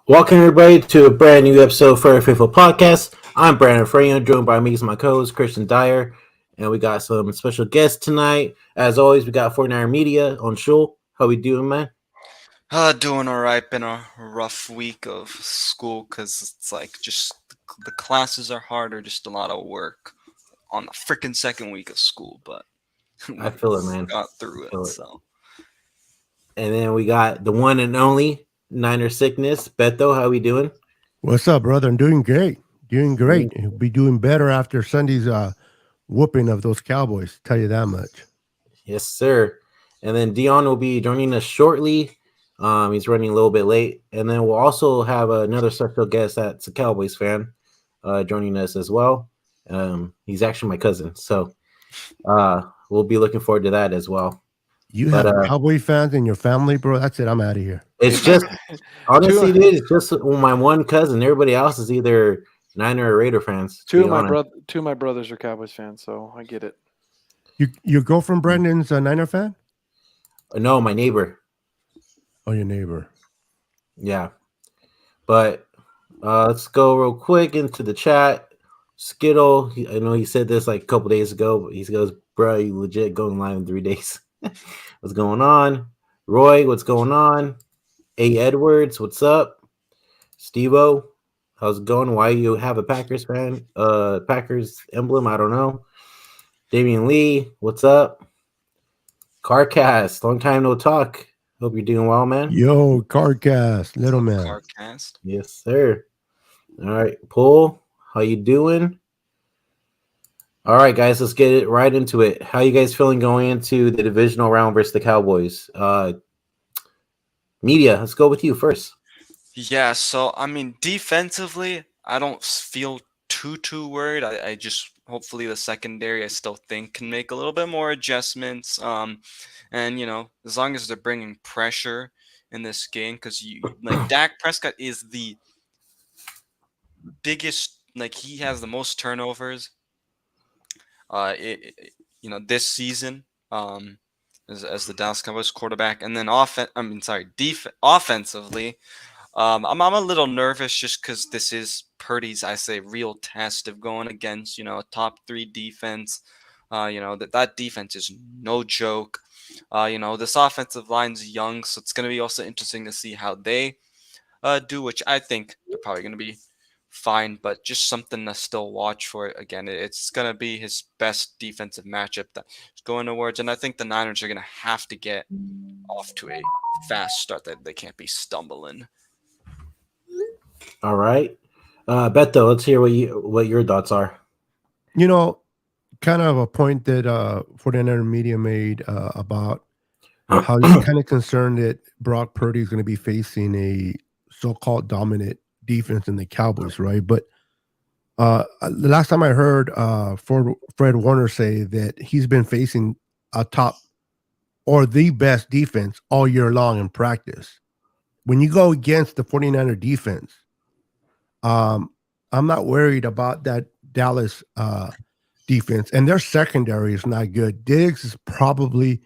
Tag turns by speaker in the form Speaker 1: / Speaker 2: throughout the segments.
Speaker 1: Welcome everybody to a brand new episode for our Faithful Podcast. I'm Brandon Freyo, joined by me and my co-host Christian Dyer, and we got some special guests tonight. As always, we got 49er Media on Anshul. How we doing, man?
Speaker 2: Doing alright. Been a rough week of school because it's like just the classes are harder, just a lot of work on the freaking second week of school, but
Speaker 1: I
Speaker 2: we
Speaker 1: feel it, man.
Speaker 2: got through
Speaker 1: I
Speaker 2: it.
Speaker 1: feel it.
Speaker 2: So
Speaker 1: And then we got the one and only Niner Sickness, Beto. How we doing?
Speaker 3: What's up, brother? I'm doing great. Doing great. He'll be doing better after Sunday's whooping of those Cowboys. Tell you that much.
Speaker 1: Yes, sir. And then Dion will be joining us shortly. He's running a little bit late, and then we'll also have another special guest that's a Cowboys fan joining us as well. He's actually my cousin, so we'll be looking forward to that as well.
Speaker 3: You
Speaker 1: But
Speaker 3: have Cowboy fans in your family, bro. That's it. I'm out of here.
Speaker 1: it's just honestly,
Speaker 4: two,
Speaker 1: dude, it's just my one cousin. Everybody else is either Niner or Raider fans. To
Speaker 4: two
Speaker 1: be
Speaker 4: of my
Speaker 1: honest.
Speaker 4: two of my brothers are Cowboys fans, so I get it.
Speaker 3: Your girlfriend Brendan's a Niner fan?
Speaker 1: No, my neighbor.
Speaker 3: Oh, your neighbor.
Speaker 1: Yeah, but let's go real quick into the chat. Skittle, I know he said this like a couple days ago, but he goes, "Bro, you legit going live in 3 days." What's going on? Roy, what's going on? A. Edwards, what's up? Stevo, how's it going? Why you have a Packers fan? Packers emblem, I don't know. Damian Lee, what's up? Carcast, long time no talk. Hope you're doing well, man.
Speaker 3: Yo, Cardcast, little man.
Speaker 2: Carcast.
Speaker 1: Yes, sir. All right, Paul, how you doing? All right, guys, let's get it right into it. How you guys feeling going into the divisional round versus the Cowboys? Media, let's go with you first.
Speaker 2: Yeah, so I mean defensively, I don't feel too worried. I just hopefully the secondary I still think can make a little bit more adjustments. And as long as they're bringing pressure in this game, because you like Dak Prescott is the biggest, like he has the most turnovers this season as the Dallas Cowboys quarterback, and then offensively, I'm a little nervous just because this is Purdy's, I say, real test of going against a top three defense. That defense is no joke. This offensive line's young, so it's going to be also interesting to see how they do, which I think they're probably going to be fine, but just something to still watch for. Again, it's going to be his best defensive matchup that is going towards, and I think the Niners are going to have to get off to a fast start. That they can't be stumbling.
Speaker 1: All right, Beto, let's hear what your thoughts are.
Speaker 3: You know, kind of a point that 49er Media made about how he's kind of concerned that Brock Purdy is going to be facing a so-called dominant defense in the Cowboys, right? But the last time I heard Fred Warner say that he's been facing a top or the best defense all year long in practice. When you go against the 49er defense, I'm not worried about that Dallas defense, and their secondary is not good. Diggs is probably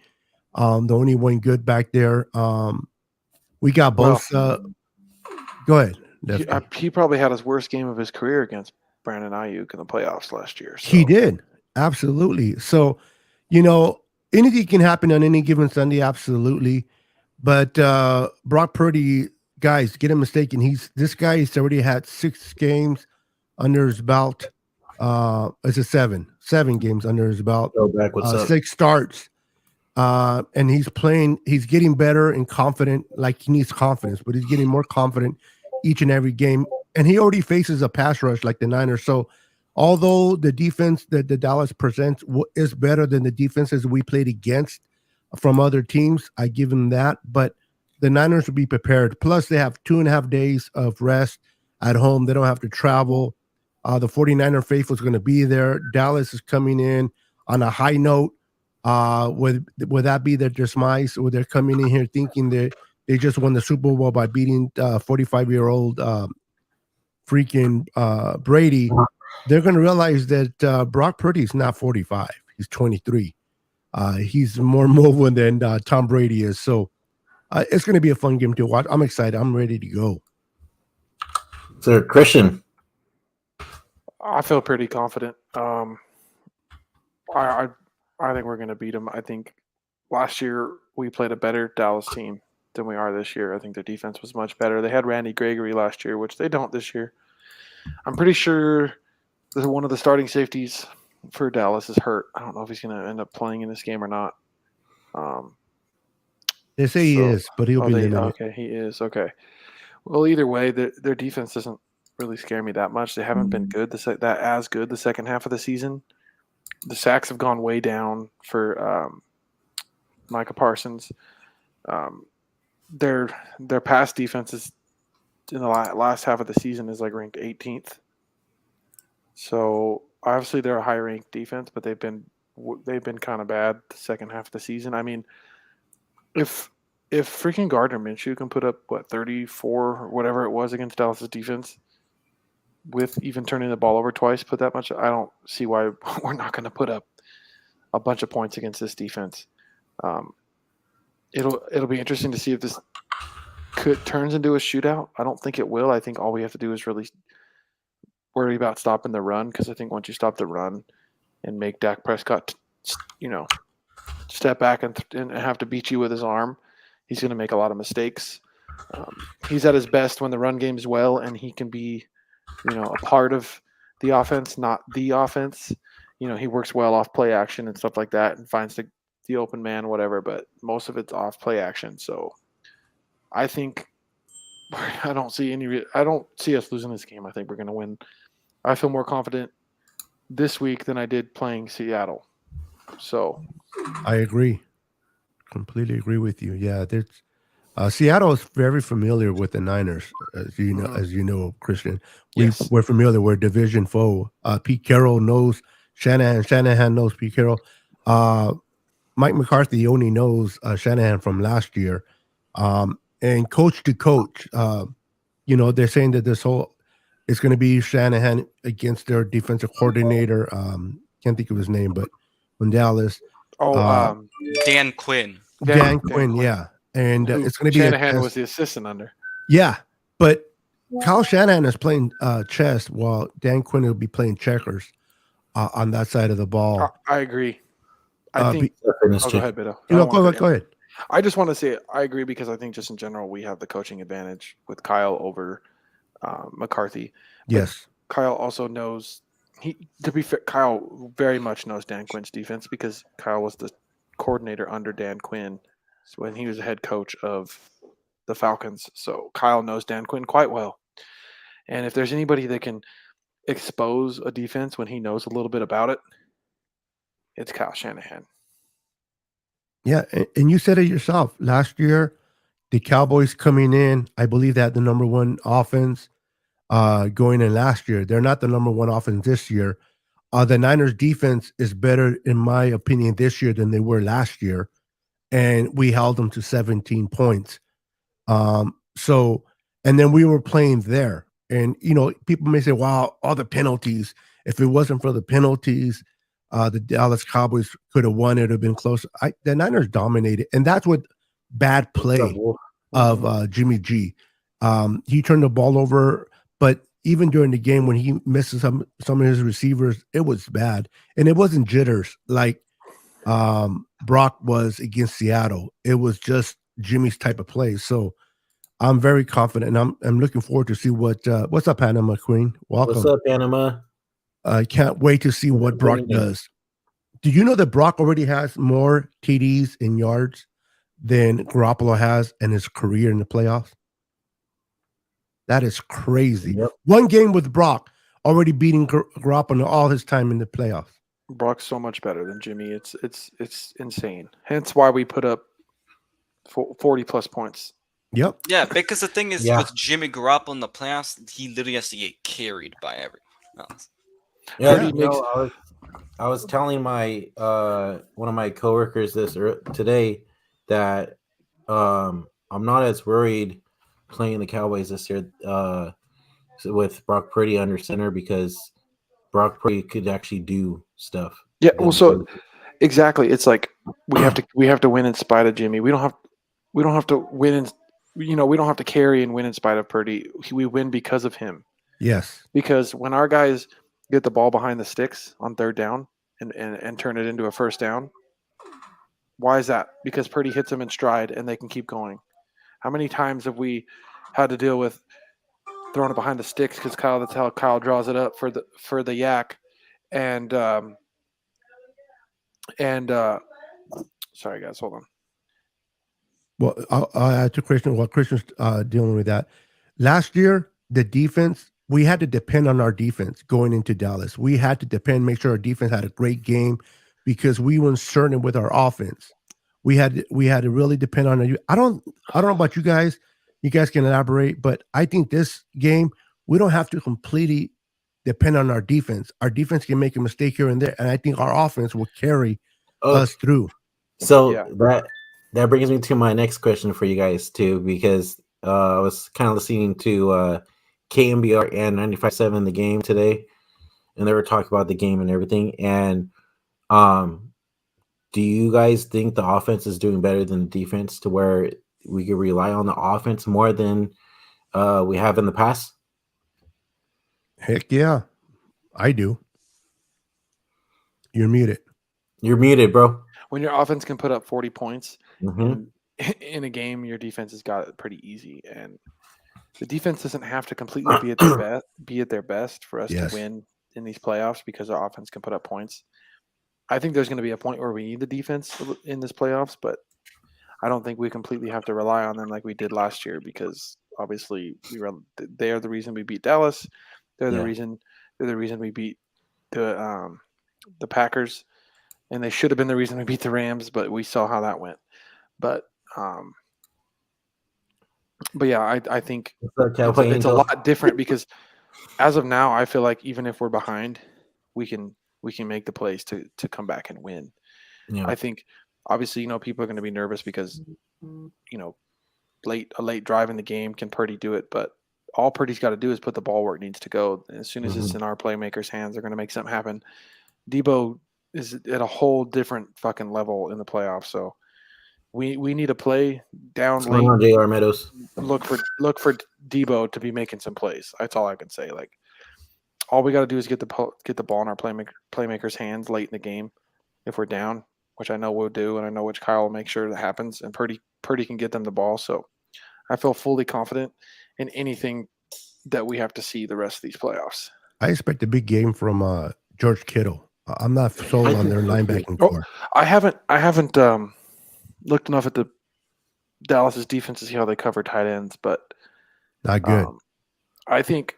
Speaker 3: the only one good back there. We got both. Go ahead.
Speaker 4: He probably had his worst game of his career against Brandon Ayuk in the playoffs last year. So.
Speaker 3: He did. Absolutely. So, anything can happen on any given Sunday. Absolutely. But Brock Purdy, guys, get him mistaken. This guy has already had 6 games under his belt. It's a 7 games under his belt.
Speaker 1: Go back, what's up?
Speaker 3: 6 starts. And he's getting better and confident. Like he needs confidence, but he's getting more confident each and every game. And he already faces a pass rush like the Niners. So although the defense that the Dallas presents is better than the defenses we played against from other teams, I give him that. But the Niners will be prepared. Plus, they have 2.5 days of rest at home. They don't have to travel. The 49er faithful is going to be there. Dallas is coming in on a high note. Would that be their demise, or they're coming in here thinking that they just won the Super Bowl by beating 45-year-old freaking Brady? They're going to realize that Brock Purdy is not 45. He's 23. He's more mobile than Tom Brady is. So it's going to be a fun game to watch. I'm excited. I'm ready to go.
Speaker 1: So Christian.
Speaker 4: I feel pretty confident. I think we're going to beat them. I think last year we played a better Dallas team than we are this year. I think their defense was much better. They had Randy Gregory last year, which they don't this year. I'm pretty sure that one of the starting safeties for Dallas is hurt. I don't know if he's going to end up playing in this game or not.
Speaker 3: They say he is, but he'll be limited.
Speaker 4: Okay, he is. Okay. Well, either way, their defense doesn't really scare me that much. They haven't been good the second half of the season. The sacks have gone way down for Micah Parsons. Their pass defense is in the last half of the season is like ranked 18th. So obviously they're a high ranked defense, but they've been kind of bad the second half of the season. I mean, if freaking Gardner Minshew can put up 34 or whatever it was against Dallas's defense, with even turning the ball over twice, put that much, I don't see why we're not going to put up a bunch of points against this defense. It'll be interesting to see if this turns into a shootout. I don't think it will. I think all we have to do is really worry about stopping the run, because I think once you stop the run and make Dak Prescott, step back and have to beat you with his arm, he's going to make a lot of mistakes. He's at his best when the run game is well, and he can be, a part of the offense, not the offense. He works well off play action and stuff like that, and finds the open man, whatever. But most of it's off play action. So I think I don't see us losing this game. I think we're going to win. I feel more confident this week than I did playing Seattle. So
Speaker 3: I agree. Completely agree with you. Yeah, there's Seattle is very familiar with the Niners, as you know, Christian. We're familiar. We're a division foe. Pete Carroll knows Shanahan. Shanahan knows Pete Carroll. Mike McCarthy only knows Shanahan from last year. And coach to coach, they're saying that this whole it's going to be Shanahan against their defensive coordinator. Can't think of his name, but from Dallas.
Speaker 2: Dan Quinn.
Speaker 3: Dan Quinn, yeah. And it's going to be
Speaker 4: Shanahan was the assistant under.
Speaker 3: Yeah, but Kyle Shanahan is playing chess while Dan Quinn will be playing checkers on that side of the ball.
Speaker 4: I agree. I think. Go ahead, Beto.
Speaker 3: Go ahead.
Speaker 4: I just want to say I agree, because I think just in general we have the coaching advantage with Kyle over McCarthy.
Speaker 3: Yes.
Speaker 4: But Kyle also knows to be fair, Kyle very much knows Dan Quinn's defense, because Kyle was the coordinator under Dan Quinn when he was the head coach of the Falcons. So Kyle knows Dan Quinn quite well. And if there's anybody that can expose a defense when he knows a little bit about it, it's Kyle Shanahan.
Speaker 3: Yeah, and you said it yourself. Last year, the Cowboys coming in, I believe they had the number one offense going in last year. They're not the number one offense this year. The Niners defense is better, in my opinion, this year than they were last year. And we held them to 17 points. And then we were playing there. And, people may say, wow, all the penalties. If it wasn't for the penalties, the Dallas Cowboys could have won. It would have been close. The Niners dominated. And that's what bad play of Jimmy G. He turned the ball over, but even during the game when he misses some of his receivers, it was bad. And it wasn't jitters like Brock was against Seattle. It was just Jimmy's type of play. So I'm very confident, and I'm looking forward to see what's up, Panama Queen. Welcome.
Speaker 1: What's up, Panama?
Speaker 3: I can't wait to see what Brock does. Do you know that Brock already has more TDs in yards than Garoppolo has in his career in the playoffs? That is crazy.
Speaker 1: Yep.
Speaker 3: One game with Brock already beating Garoppolo all his time in the playoffs.
Speaker 4: Brock's so much better than Jimmy. It's insane. Hence why we put up 40 plus points.
Speaker 3: Yep.
Speaker 2: Yeah, because the thing is, with Jimmy Garoppolo in the playoffs, he literally has to get carried by everyone else.
Speaker 1: Yeah, I was telling my one of my coworkers this today that I'm not as worried playing the Cowboys this year with Brock Purdy under center, because Brock Purdy could actually do stuff.
Speaker 4: Yeah, well, so exactly, it's like we have to win in spite of Jimmy. We don't have to win we don't have to carry and win in spite of Purdy. We win because of him.
Speaker 3: Yes.
Speaker 4: Because when our guys get the ball behind the sticks on third down and turn it into a first down, why is that? Because Purdy hits them in stride and they can keep going. How many times have we had to deal with throwing it behind the sticks because that's how Kyle draws it up for the yak, and sorry guys, hold on.
Speaker 3: Well, I'll add to Christian while Christian's dealing with that. Last year, the defense, we had to depend on our defense going into Dallas. We had to make sure our defense had a great game because we weren't certain with our offense. We had to really depend on it. I don't know about you guys. You guys can elaborate, but I think this game we don't have to completely depend on our defense. Our defense can make a mistake here and there, and I think our offense will carry us through.
Speaker 1: So
Speaker 4: Yeah.
Speaker 1: that brings me to my next question for you guys too, because I was kind of listening to KMBR and 95.7 the game today, and they were talking about the game and everything. And do you guys think the offense is doing better than the defense to where we could rely on the offense more than we have in the past?
Speaker 3: Heck yeah, I do. You're muted.
Speaker 1: You're muted, bro.
Speaker 4: When your offense can put up 40 points
Speaker 1: Mm-hmm.
Speaker 4: in a game, your defense has got it pretty easy, and the defense doesn't have to completely be at their best for us to win in these playoffs because our offense can put up points. I think there's going to be a point where we need the defense in this playoffs, but I don't think we completely have to rely on them like we did last year because obviously they are the reason we beat Dallas. They're the reason we beat the Packers, and they should have been the reason we beat the Rams, but we saw how that went. But yeah, I think it's a lot different because as of now, I feel like even if we're behind, we can make the plays to come back and win. Yeah. I think obviously, people are going to be nervous because, a late drive in the game, can Purdy do it? But all Purdy's got to do is put the ball where it needs to go. And as soon as it's in our playmakers' hands, they're going to make something happen. Debo is at a whole different fucking level in the playoffs. So we need to play down late.
Speaker 1: On J.R. Meadows.
Speaker 4: Look for Debo to be making some plays. That's all I can say. Like, all we got to do is get the ball in our playmakers' hands late in the game if we're down, which I know we'll do, and I know which Kyle will make sure that happens, and Purdy can get them the ball. So I feel fully confident in anything that we have to see the rest of these playoffs.
Speaker 3: I expect a big game from George Kittle. I'm not sold on their linebacking core.
Speaker 4: I haven't looked enough at the Dallas's defense to see how they cover tight ends, but
Speaker 3: not good.
Speaker 4: I think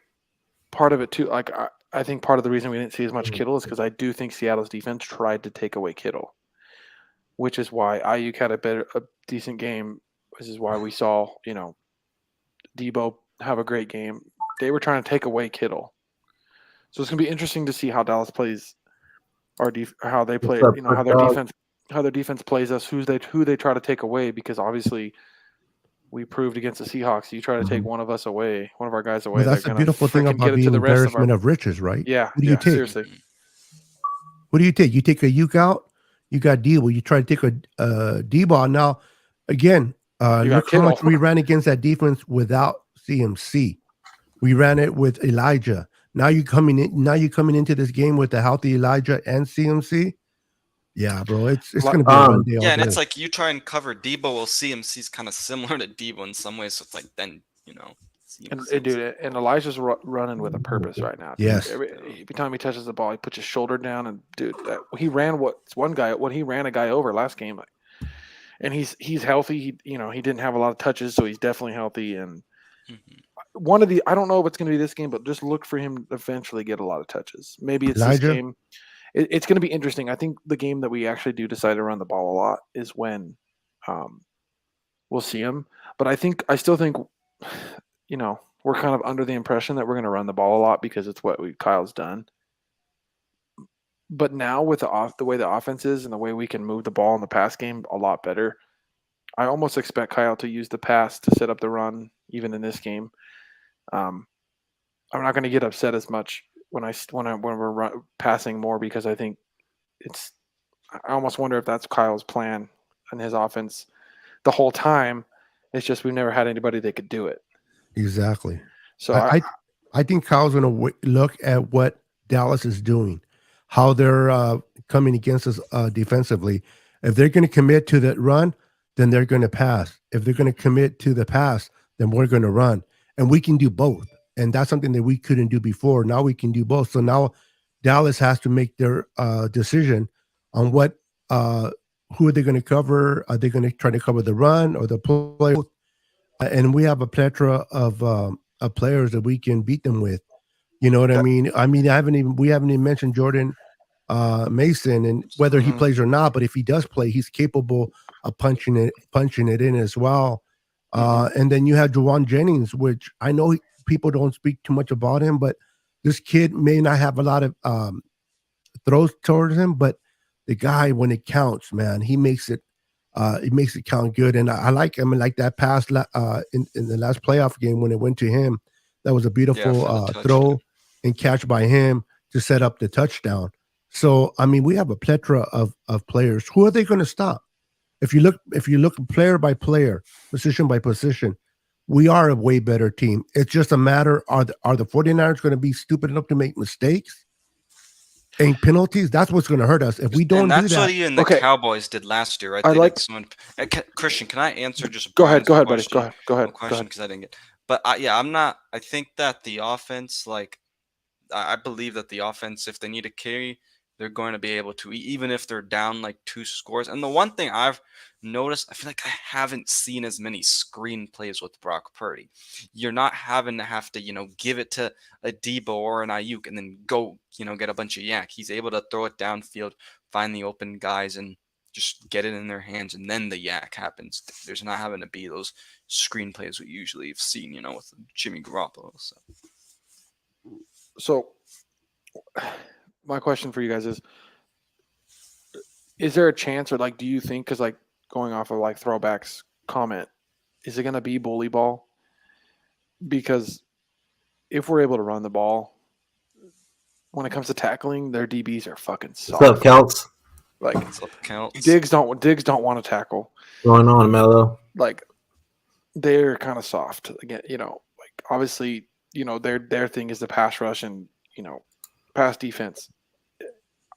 Speaker 4: part of it too, like I think part of the reason we didn't see as much Kittle is because I do think Seattle's defense tried to take away Kittle, which is why Ayuk had a decent game. This is why we saw, Debo have a great game. They were trying to take away Kittle. So it's going to be interesting to see how Dallas plays how they play, how their defense plays us, who they try to take away, because obviously we proved against the Seahawks, you try to take one of us away, one of our guys away.
Speaker 3: Well, that's the beautiful thing about being embarrassment of riches, right?
Speaker 4: Yeah.
Speaker 3: Who do you take?
Speaker 4: Seriously.
Speaker 3: What do you take? You take a Ayuk out, you got Debo. You try to take a Debo. Now, again, look how much we ran against that defense without CMC. We ran it with Elijah. Now you coming into this game with a healthy Elijah and CMC. Yeah, bro, it's going to be one day.
Speaker 2: Yeah, and it's like you try and cover Debo. Well, CMC's kind of similar to Debo in some ways. So it's like then
Speaker 4: and Elijah's running with a purpose right now. Dude.
Speaker 3: Yes.
Speaker 4: Every time he touches the ball, he puts his shoulder down, and dude, he ran he ran a guy over last game, and he's healthy. He didn't have a lot of touches, so he's definitely healthy. And I don't know if it's going to be this game, but just look for him to eventually get a lot of touches. Maybe it's Elijah. This game. It's going to be interesting. I think the game that we actually do decide to run the ball a lot is when we'll see him. But I still think, we're kind of under the impression that we're going to run the ball a lot because it's what Kyle's done. But now with the way the offense is and the way we can move the ball in the pass game a lot better, I almost expect Kyle to use the pass to set up the run even in this game. I'm not going to get upset as much when we're passing more, because I think I almost wonder if that's Kyle's plan and his offense the whole time. It's just we've never had anybody that could do it.
Speaker 3: Exactly.
Speaker 4: So
Speaker 3: I think Kyle's going to look at what Dallas is doing, how they're coming against us defensively. If they're going to commit to that run, then they're going to pass. If they're going to commit to the pass, then we're going to run. And we can do both. And that's something that we couldn't do before. Now we can do both. So now Dallas has to make their decision on what who are they going to cover? Are they going to try to cover the run or the play? And we have a plethora of players that we can beat them with. You know what I mean? We haven't even mentioned Jordan Mason and whether he plays or not. But if he does play, he's capable of punching it in as well. And then you have Juwan Jennings, which I know people don't speak too much about him, but this kid may not have a lot of throws towards him, but the guy, when it counts, man, he makes it count good. And I like him. Like that pass in the last playoff game when it went to him, that was a beautiful throw and catch by him to set up the touchdown. So I mean, we have a plethora of players. Who are they going to stop? If you look player by player, position by position, we are a way better team. It's just a matter, are the 49ers going to be stupid enough to make mistakes and penalties? That's what's going to hurt us if we don't do that.
Speaker 2: That's what even the Cowboys did last year, right? Christian, can I answer just?
Speaker 4: Go ahead, buddy. Go ahead.
Speaker 2: Question, because I didn't get. But I'm not. I think that the offense, I believe that the offense, if they need a carry, they're going to be able to, even if they're down 2 scores. And the one thing I've noticed, I feel like I haven't seen as many screen plays with Brock Purdy. You're not having to have to, give it to a Debo or an Ayuk and then go, get a bunch of yak. He's able to throw it downfield, find the open guys, and just get it in their hands, and then the yak happens. There's not having to be those screen plays we usually have seen, with Jimmy Garoppolo.
Speaker 4: So my question for you guys is there a chance, or do you think, because going off of Throwback's comment, is it going to be bully ball? Because if we're able to run the ball, when it comes to tackling, their DBs are fucking soft.
Speaker 1: What's up, Celts?
Speaker 2: What's up, Celts?
Speaker 4: Diggs don't want to tackle.
Speaker 1: What's going on, Mello?
Speaker 4: They're kind of soft. Again, obviously, their thing is the pass rush and, pass defense.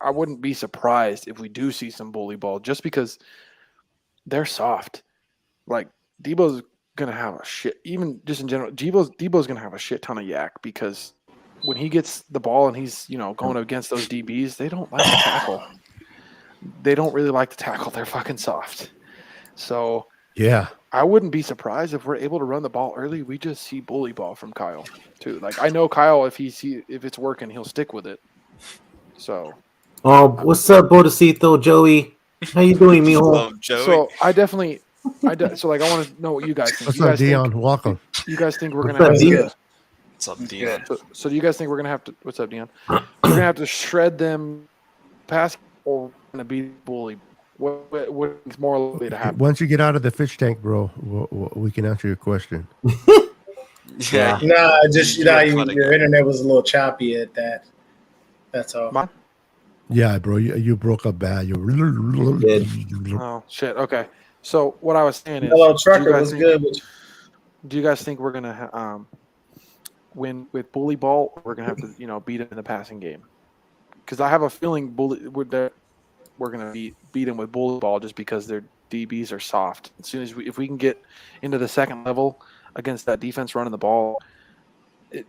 Speaker 4: I wouldn't be surprised if we do see some bully ball just because they're soft. Debo's gonna have a shit. Even just in general, Debo's gonna have a shit ton of yak because when he gets the ball and he's going against those DBs, they don't like to tackle. They don't really like to tackle. They're fucking soft. So
Speaker 3: yeah,
Speaker 4: I wouldn't be surprised if we're able to run the ball early. We just see bully ball from Kyle too. I know Kyle, if it's working, he'll stick with it. So.
Speaker 1: Oh, what's up, Bodecito, Joey? How you doing, mijo?
Speaker 4: So I definitely, I want to know what you guys think.
Speaker 3: What's up, Deon? Welcome.
Speaker 4: You guys think we're gonna have to?
Speaker 2: What's up, Deon?
Speaker 4: So do you guys think we're gonna have to? What's up, Deon? We're gonna have to shred them, pass, or we're gonna be bullied? What's more likely to happen?
Speaker 3: Once you get out of the fish tank, bro, we can answer your question.
Speaker 2: Yeah.
Speaker 5: Nah, just your internet was a little choppy at that. That's all.
Speaker 4: Mine?
Speaker 3: Yeah, bro, you broke up bad.
Speaker 4: Oh shit. Okay. So what I was saying is,
Speaker 5: Hello, Trucker was good.
Speaker 4: Do you guys think we're gonna win with bully ball? Or we're gonna have to beat them in the passing game? Because I have a feeling we're gonna beat them with bully ball just because their DBs are soft. As soon as if we can get into the second level against that defense running the ball,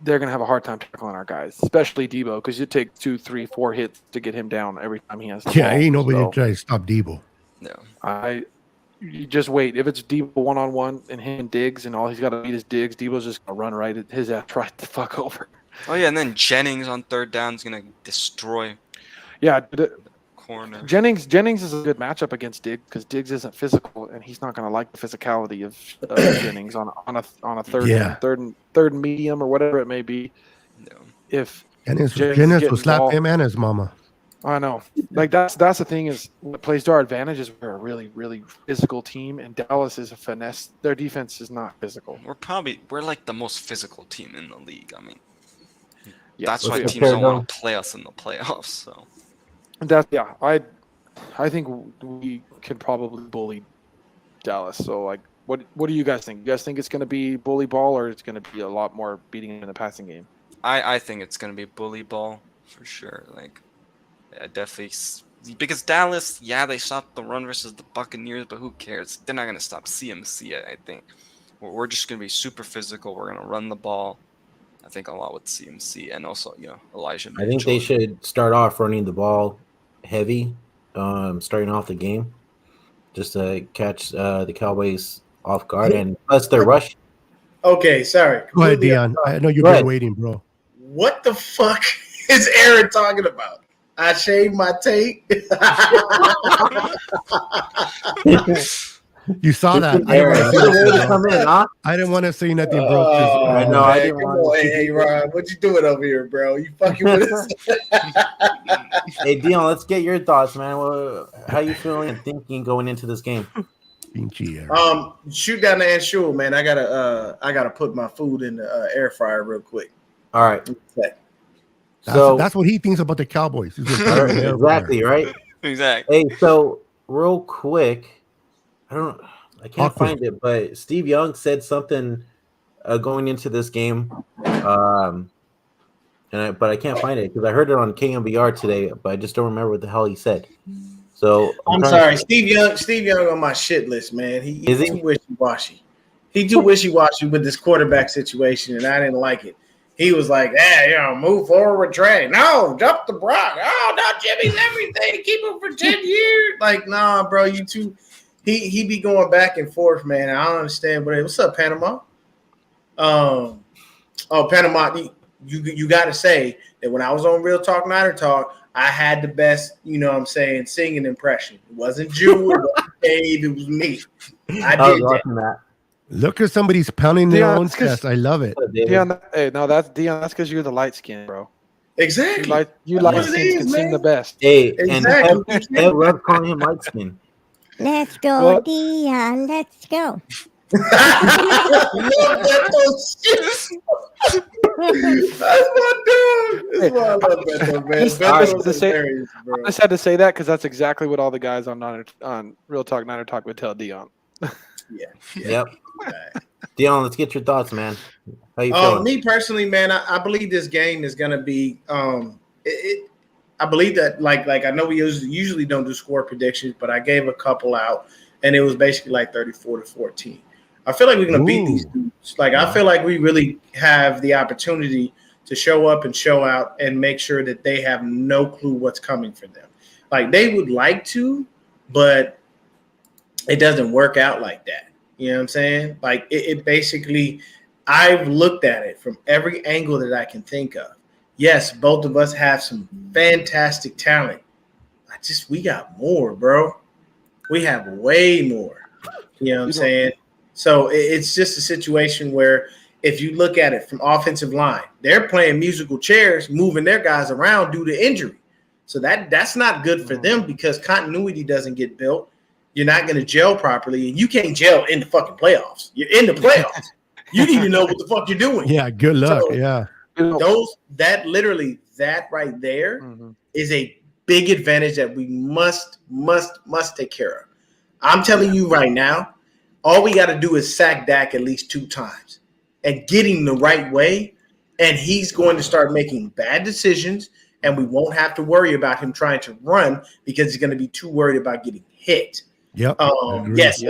Speaker 4: they're going to have a hard time tackling our guys, especially Debo, because you take 2, 3, 4 hits to get him down every time he has the ball.
Speaker 3: Ain't nobody trying to stop Debo.
Speaker 2: No.
Speaker 4: You just wait. If it's Debo one-on-one and him and Diggs and all he's got to beat is Diggs, Debo's just going to run his ass right the fuck over.
Speaker 2: Oh, yeah, and then Jennings on third down is going to destroy corner.
Speaker 4: Jennings is a good matchup against Diggs because Diggs isn't physical and he's not going to like the physicality of Jennings on a third and medium or whatever it may be.
Speaker 2: No.
Speaker 4: If
Speaker 3: Jennings will slap him and his mama.
Speaker 4: I know. That's the thing is what plays to our advantage is we're a really, really physical team and Dallas is a finesse. Their defense is not physical.
Speaker 2: We're like the most physical team in the league. I mean,
Speaker 4: yes,
Speaker 2: that's why teams don't want to play us in the playoffs. So.
Speaker 4: I think we can probably bully Dallas. So, what do you guys think? You guys think it's going to be bully ball, or it's going to be a lot more beating in the passing game?
Speaker 2: I think it's gonna be bully ball for sure. Like, I definitely because Dallas, yeah, they stopped the run versus the Buccaneers, but who cares? They're not gonna stop CMC. I think we're just gonna be super physical. We're gonna run the ball. I think a lot with CMC and also Elijah Mitchell.
Speaker 1: I think they should start off running the ball heavy, starting off the game, just to catch the Cowboys off guard, and plus their rush.
Speaker 5: Okay, sorry.
Speaker 3: Go ahead,
Speaker 5: Completely
Speaker 3: Deon. I know you've
Speaker 1: Go
Speaker 3: been
Speaker 1: ahead.
Speaker 3: waiting, bro.
Speaker 5: What the fuck is Aaron talking about? I shaved my tape.
Speaker 3: You saw that.
Speaker 1: Aaron, you're ready to come in, huh?
Speaker 3: I didn't want to say nothing, bro. 'cause,
Speaker 1: I know, I
Speaker 5: man,
Speaker 1: didn't
Speaker 5: come
Speaker 1: want
Speaker 5: on.
Speaker 1: to-
Speaker 5: Hey, Ron, what you doing over here, bro? You fucking with us?
Speaker 1: Hey, Dion, let's get your thoughts, man. How you feeling and thinking going into this game?
Speaker 3: Pinche Aaron.
Speaker 5: Shoot down to Anshul, man. I gotta put my food in the air fryer real quick.
Speaker 1: All right.
Speaker 3: That's what he thinks about the Cowboys. He's gonna put it in there.
Speaker 1: Exactly, right?
Speaker 2: Exactly.
Speaker 1: Hey, so real quick, I can't
Speaker 3: Awkward.
Speaker 1: find it, but Steve Young said something going into this game, but I can't find it because I heard it on KMBR today, but I just don't remember what the hell he said. So
Speaker 5: I'm sorry, Steve Young on my shit list, man. He's too wishy-washy. He too wishy-washy with this quarterback situation, and I didn't like it. He was like, move forward with Trey. No, jump the Brock. Oh, no, Jimmy's everything. Keep him for 10 years. Like, nah, bro, you too. He be going back and forth, man. I don't understand. What's up, Panama? Panama, you got to say that when I was on Real Talk Niner Talk, I had the best, singing impression. It wasn't Jew, it wasn't Dave, it was me. I
Speaker 1: was
Speaker 5: did
Speaker 1: watching that.
Speaker 3: Look at somebody's pounding their
Speaker 4: Deon,
Speaker 3: own
Speaker 4: it's 'cause-
Speaker 3: chest. I love it.
Speaker 4: Deon, hey, no, that's Deon. That's because you're the light skin, bro.
Speaker 5: Exactly.
Speaker 4: You
Speaker 5: That's
Speaker 4: light
Speaker 5: what it
Speaker 4: skins
Speaker 5: is,
Speaker 4: can sing
Speaker 5: man.
Speaker 4: the best.
Speaker 1: Hey,
Speaker 5: Exactly.
Speaker 1: and Ed Rubb calling him light skin.
Speaker 6: Let's go,
Speaker 4: What?
Speaker 6: Dion. Let's go.
Speaker 5: That's my dude. That's why I love Beto, man.
Speaker 4: Just-
Speaker 5: Beto
Speaker 4: just
Speaker 5: was
Speaker 4: to say-
Speaker 5: hilarious, bro.
Speaker 4: I just had to say that because that's exactly what all the guys on Real Talk Niner Talk would tell Deon.
Speaker 1: Yep. Dion, let's get your thoughts, man. How you feeling?
Speaker 5: Me personally, man, I believe this game is gonna be. I believe that, like I know we usually don't do score predictions, but I gave a couple out, and it was basically like 34-14. I feel like we're gonna beat these dudes. Like I feel like we really have the opportunity to show up and show out and make sure that they have no clue what's coming for them. Like they would like to, but it doesn't work out like that. You know what I'm saying? Like it basically, I've looked at it from every angle that I can think of. Yes, both of us have some fantastic talent. We got more, bro. We have way more. You know what I'm saying? So it's just a situation where if you look at it from offensive line, they're playing musical chairs, moving their guys around due to injury. So that's not good for them because continuity doesn't get built. You're not going to gel properly, and you can't gel in the fucking playoffs. You're in the playoffs. You need to know what the fuck you're doing.
Speaker 3: Yeah, good luck.
Speaker 5: So,
Speaker 3: yeah.
Speaker 5: That right there is a big advantage that we must take care of. I'm telling you right now, all we got to do is sack Dak at least 2 times and get him the right way, and he's going to start making bad decisions, and we won't have to worry about him trying to run because he's going to be too worried about getting hit.
Speaker 3: Yep.
Speaker 5: Yes,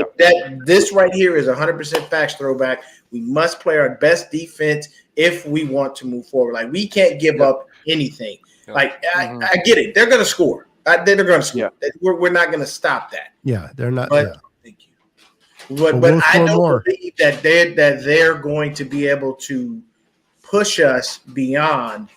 Speaker 5: this right here is 100% facts throwback. We must play our best defense if we want to move forward. Like we can't give up anything. Like I get it, they're going to score. They're going to score. We're not going to stop that.
Speaker 3: Yeah, they're not.
Speaker 5: But thank you. But
Speaker 3: we'll
Speaker 5: I don't
Speaker 3: more.
Speaker 5: believe that they're going to be able to push us beyond,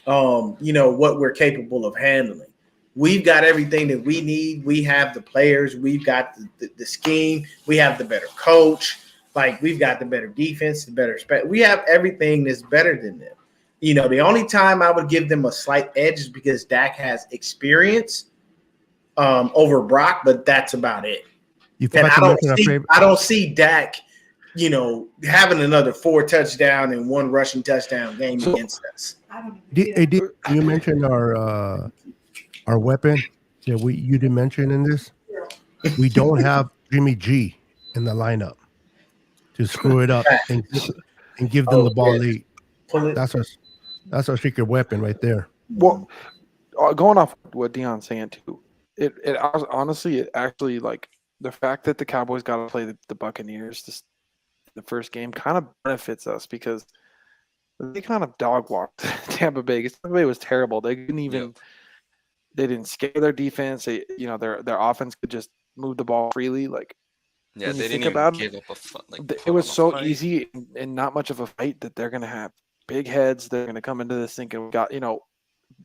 Speaker 5: what we're capable of handling. We've got everything that we need. We have the players. We've got the scheme. We have the better coach. Like we've got the better defense, the better we have everything that's better than them. The only time I would give them a slight edge is because Dak has experience over Brock, but that's about it. And I don't see Dak, having another 4 touchdown and 1 rushing touchdown game against us.
Speaker 3: Did you mention our weapon that you didn't mention in this? We don't have Jimmy G in the lineup to screw it up and give them the ball late.
Speaker 5: pull it.
Speaker 3: That's our secret weapon right there.
Speaker 4: Well, going off what Deon's saying too, honestly, it actually like the fact that the Cowboys got to play the Buccaneers the first game kind of benefits us because they kind of dog walked Tampa Bay. Tampa Bay was terrible. They couldn't even they didn't scare their defense. They, their offense could just move the ball freely. Like
Speaker 2: Yeah,
Speaker 4: when you
Speaker 2: they
Speaker 4: think
Speaker 2: didn't
Speaker 4: about
Speaker 2: even
Speaker 4: it,
Speaker 2: give up a fight. Like,
Speaker 4: it was so easy and not much of a fight that they're gonna have big heads. They're gonna come into this thinking we got and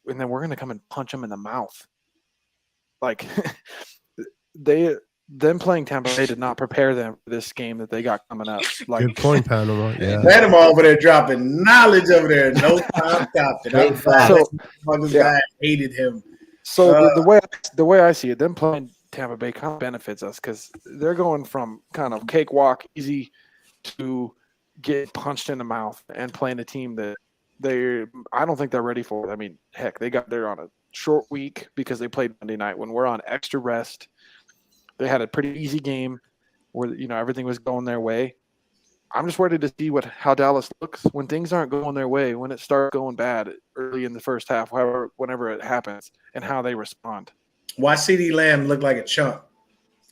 Speaker 4: then we're gonna come and punch them in the mouth. Like them playing Tampa Bay did not prepare them for this game that they got coming up. Like,
Speaker 3: Good point, Panama. Yeah.
Speaker 5: Panama over there dropping knowledge over there. No time stopped it. I'm glad this guy hated him.
Speaker 4: So the way I see it, them playing Tampa Bay kind of benefits us because they're going from kind of cakewalk, easy to get punched in the mouth and playing a team that I don't think they're ready for. I mean, heck, they're on a short week because they played Monday night when we're on extra rest. They had a pretty easy game where everything was going their way. I'm just ready to see how Dallas looks when things aren't going their way, when it starts going bad early in the first half, whenever it happens, and how they respond.
Speaker 5: Why CeeDee Lamb look like a chump?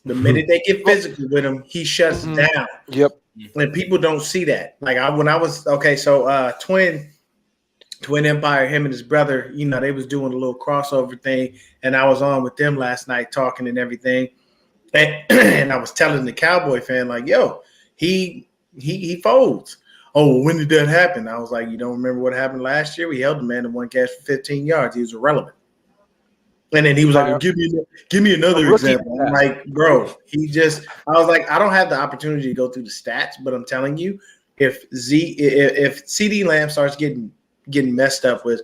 Speaker 5: The minute they get physical with him, he shuts down.
Speaker 4: Yep.
Speaker 5: And people don't see that. Like Twin Empire, him and his brother, they was doing a little crossover thing, and I was on with them last night talking and everything. And I was telling the Cowboy fan, like, yo, he folds. Oh, when did that happen? I was like, you don't remember what happened last year? We held the man to one catch for 15 yards. He was irrelevant. And then he was like, well, give me another example. I'm like, bro, I was like, I don't have the opportunity to go through the stats, but I'm telling you, if CeeDee Lamb starts getting messed up with,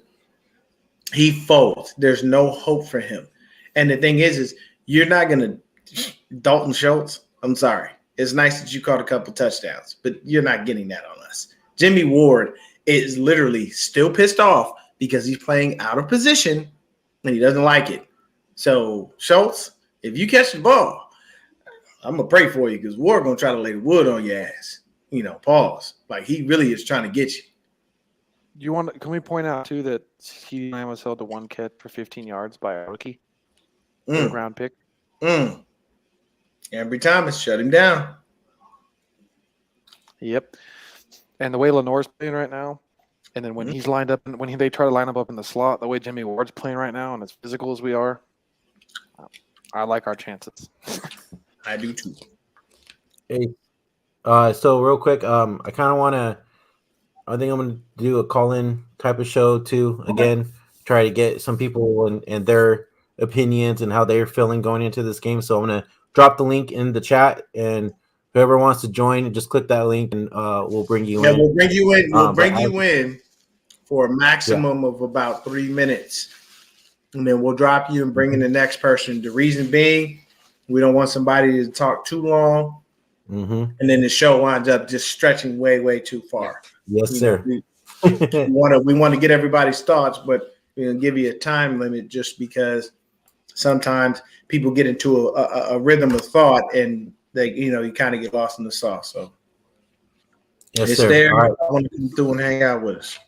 Speaker 5: he folds. There's no hope for him. And the thing is you're not going to Dalton Schultz, I'm sorry. It's nice that you caught a couple touchdowns, but you're not getting that on us. Jimmy Ward is literally still pissed off because he's playing out of position and he doesn't like it. So, Schultz, if you catch the ball, I'm going to pray for you because Ward going to try to lay the wood on your ass. Pause. Like, he really is trying to get you.
Speaker 4: Can we point out, too, that CeeDee Lamb was held to one catch for 15 yards by a rookie? Third round pick.
Speaker 5: Every time it's shut him down.
Speaker 4: Yep. And the way Lenore's playing right now, and then when he's lined up, and when they try to line him up in the slot, the way Jimmy Ward's playing right now, and as physical as we are, I like our chances.
Speaker 5: I do too.
Speaker 1: Hey, so real quick, I think I'm gonna do a call-in type of show too. Again, try to get some people and their opinions and how they're feeling going into this game. So I'm gonna drop the link in the chat, and whoever wants to join, just click that link, and we'll bring you in.
Speaker 5: We'll bring you in. We'll bring you in for a maximum of about 3 minutes, and then we'll drop you and bring in the next person. The reason being, we don't want somebody to talk too long, and then the show winds up just stretching way, way too far.
Speaker 1: Yes, sir.
Speaker 5: We want to get everybody's thoughts, but give you a time limit just because sometimes people get into a rhythm of thought and they, you kind of get lost in the sauce. So
Speaker 1: yes,
Speaker 5: it's
Speaker 1: sir.
Speaker 5: there.
Speaker 1: All right.
Speaker 5: I want to come through and hang out with us.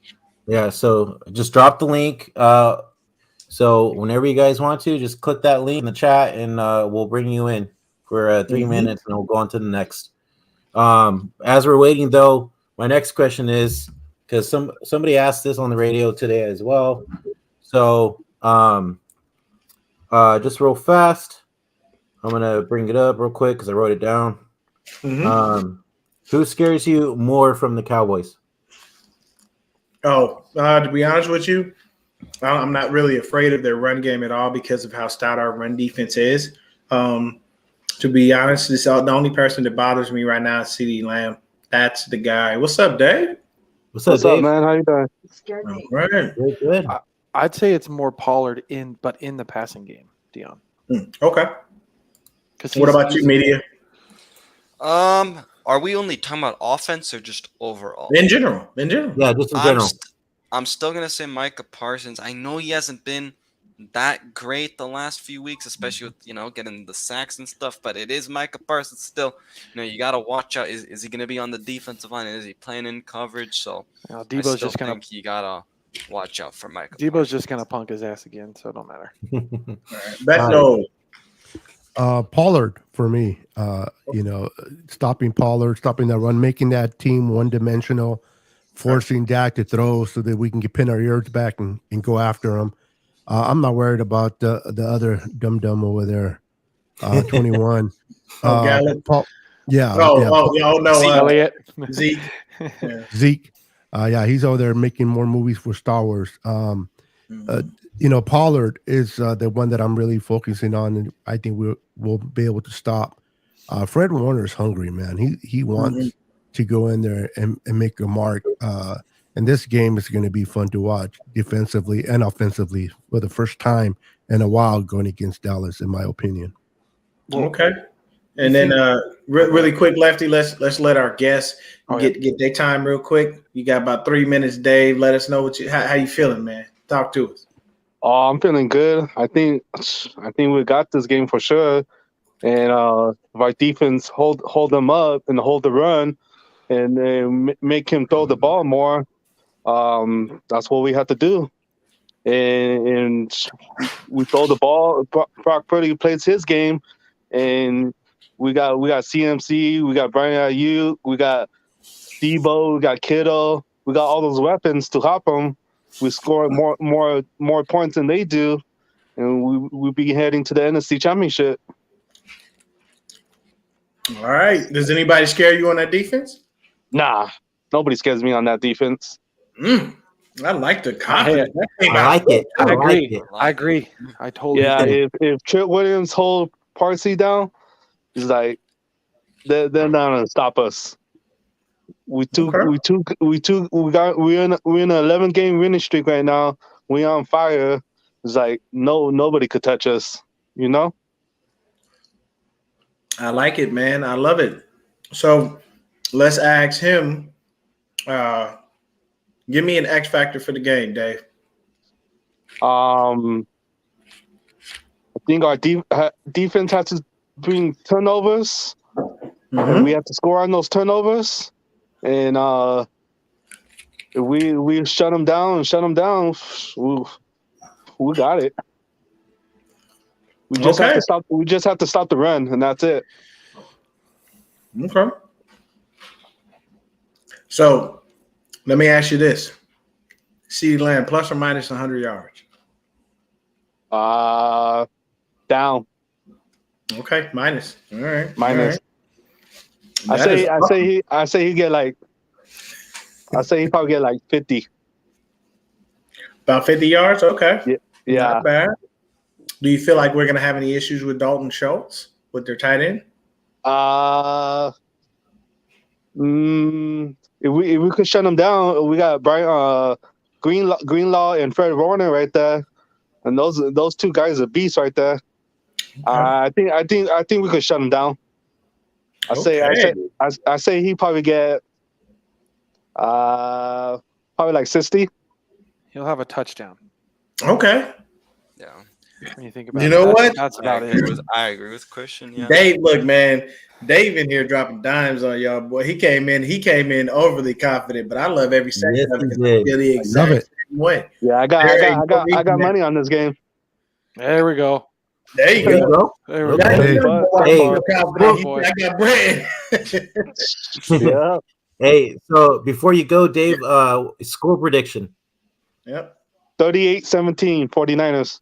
Speaker 1: Yeah. So just drop the link. So whenever you guys want to, just click that link in the chat, and we'll bring you in for 3 minutes, and we'll go on to the next. As we're waiting, though, my next question is, because somebody asked this on the radio today as well. So just real fast, I'm gonna bring it up real quick because I wrote it down. Who scares you more from the Cowboys?
Speaker 5: To be honest with you, I'm not really afraid of their run game at all because of how stout our run defense is. To be honest, the only person that bothers me right now is CeeDee Lamb. That's the guy. What's up, Dave?
Speaker 1: What's up, Dave?
Speaker 4: man? How you doing?
Speaker 5: All right.
Speaker 1: Good.
Speaker 4: I'd say it's more Pollard in the passing game, Deon.
Speaker 5: Okay. What about you, media?
Speaker 2: Are we only talking about offense or just overall?
Speaker 5: In general.
Speaker 1: Yeah, just in general.
Speaker 2: I'm still gonna say Micah Parsons. I know he hasn't been that great the last few weeks, especially with getting the sacks and stuff. But it is Micah Parsons still. You got to watch out. Is he going to be on the defensive line? Is he playing in coverage? So
Speaker 4: Debo's just gonna
Speaker 2: think you gotta watch out for Micah.
Speaker 4: Debo's just gonna punk his ass again, so it don't matter.
Speaker 5: Beto.
Speaker 3: Pollard for me. Stopping Pollard, stopping that run, making that team one-dimensional, forcing Dak to throw so that we can pin our ears back and go after him. I'm not worried about the other dum-dum over there, 21.
Speaker 5: Gallup.
Speaker 3: Yeah.
Speaker 5: No,
Speaker 4: Elliott.
Speaker 5: Zeke.
Speaker 3: Zeke. He's over there making more movies for Star Wars. Pollard is the one that I'm really focusing on, and I think we'll be able to stop. Fred Warner's hungry, man. He wants to go in there and make a mark. And this game is going to be fun to watch defensively and offensively for the first time in a while going against Dallas, in my opinion.
Speaker 5: Okay. And then really quick, Lefty, let's let our guests get their time real quick. You got about 3 minutes, Dave. Let us know how you feeling, man. Talk to us.
Speaker 7: Oh, I'm feeling good. I think we got this game for sure. And if our defense hold them up and hold the run and make him throw the ball more, that's what we have to do. And we throw the ball. Brock Purdy plays his game, and we got CMC, we got Brian Ayuk, we got Debo, we got Kittle, we got all those weapons to hop them. We score more points than they do, and we'll be heading to the NFC Championship.
Speaker 5: All right. Does anybody scare you on that defense?
Speaker 7: Nah, nobody scares me on that defense.
Speaker 5: I like the confidence.
Speaker 1: I like it.
Speaker 4: I agree. I totally
Speaker 7: agree. If Trent Williams hold Parsley down, it's like they're not gonna stop us. We're in an 11-game winning streak right now. We're on fire. It's like nobody could touch us.
Speaker 5: I like it, man. I love it. So let's ask him. Give me an X factor for the game, Dave.
Speaker 7: I think our defense has to bring turnovers. And we have to score on those turnovers. And if we shut them down, we got it. We just have to stop the run, and that's it.
Speaker 5: Okay. So let me ask you this: CeeDee Lamb plus or minus 100 yards?
Speaker 7: Down.
Speaker 5: Okay, minus. All right.
Speaker 7: Minus.
Speaker 5: All right.
Speaker 7: I say he probably get like 50.
Speaker 5: About 50 yards. Okay.
Speaker 7: Yeah.
Speaker 5: Not bad. Do you feel like we're going to have any issues with Dalton Schultz with their tight end?
Speaker 7: If we could shut them down, we got Brian Greenlaw and Fred Warner right there, and those two guys are beasts right there. Okay. I think we could shut them down. I say he probably get probably like 60.
Speaker 4: He'll have a touchdown.
Speaker 5: Okay.
Speaker 2: Yeah.
Speaker 4: When you think about
Speaker 5: what?
Speaker 4: That's about it.
Speaker 2: I agree with Christian. Yeah.
Speaker 5: Dave, look, man. Dave in here dropping dimes on y'all, boy. He came in overly confident, but I love every second of it. Feel the exact same way.
Speaker 7: Yeah, I got money on this game.
Speaker 4: There we go.
Speaker 5: There you go.
Speaker 4: There we go.
Speaker 5: I got bread.
Speaker 7: Yeah.
Speaker 1: Hey, so before you go, Dave, score prediction.
Speaker 5: Yep.
Speaker 7: 38-17, 49ers.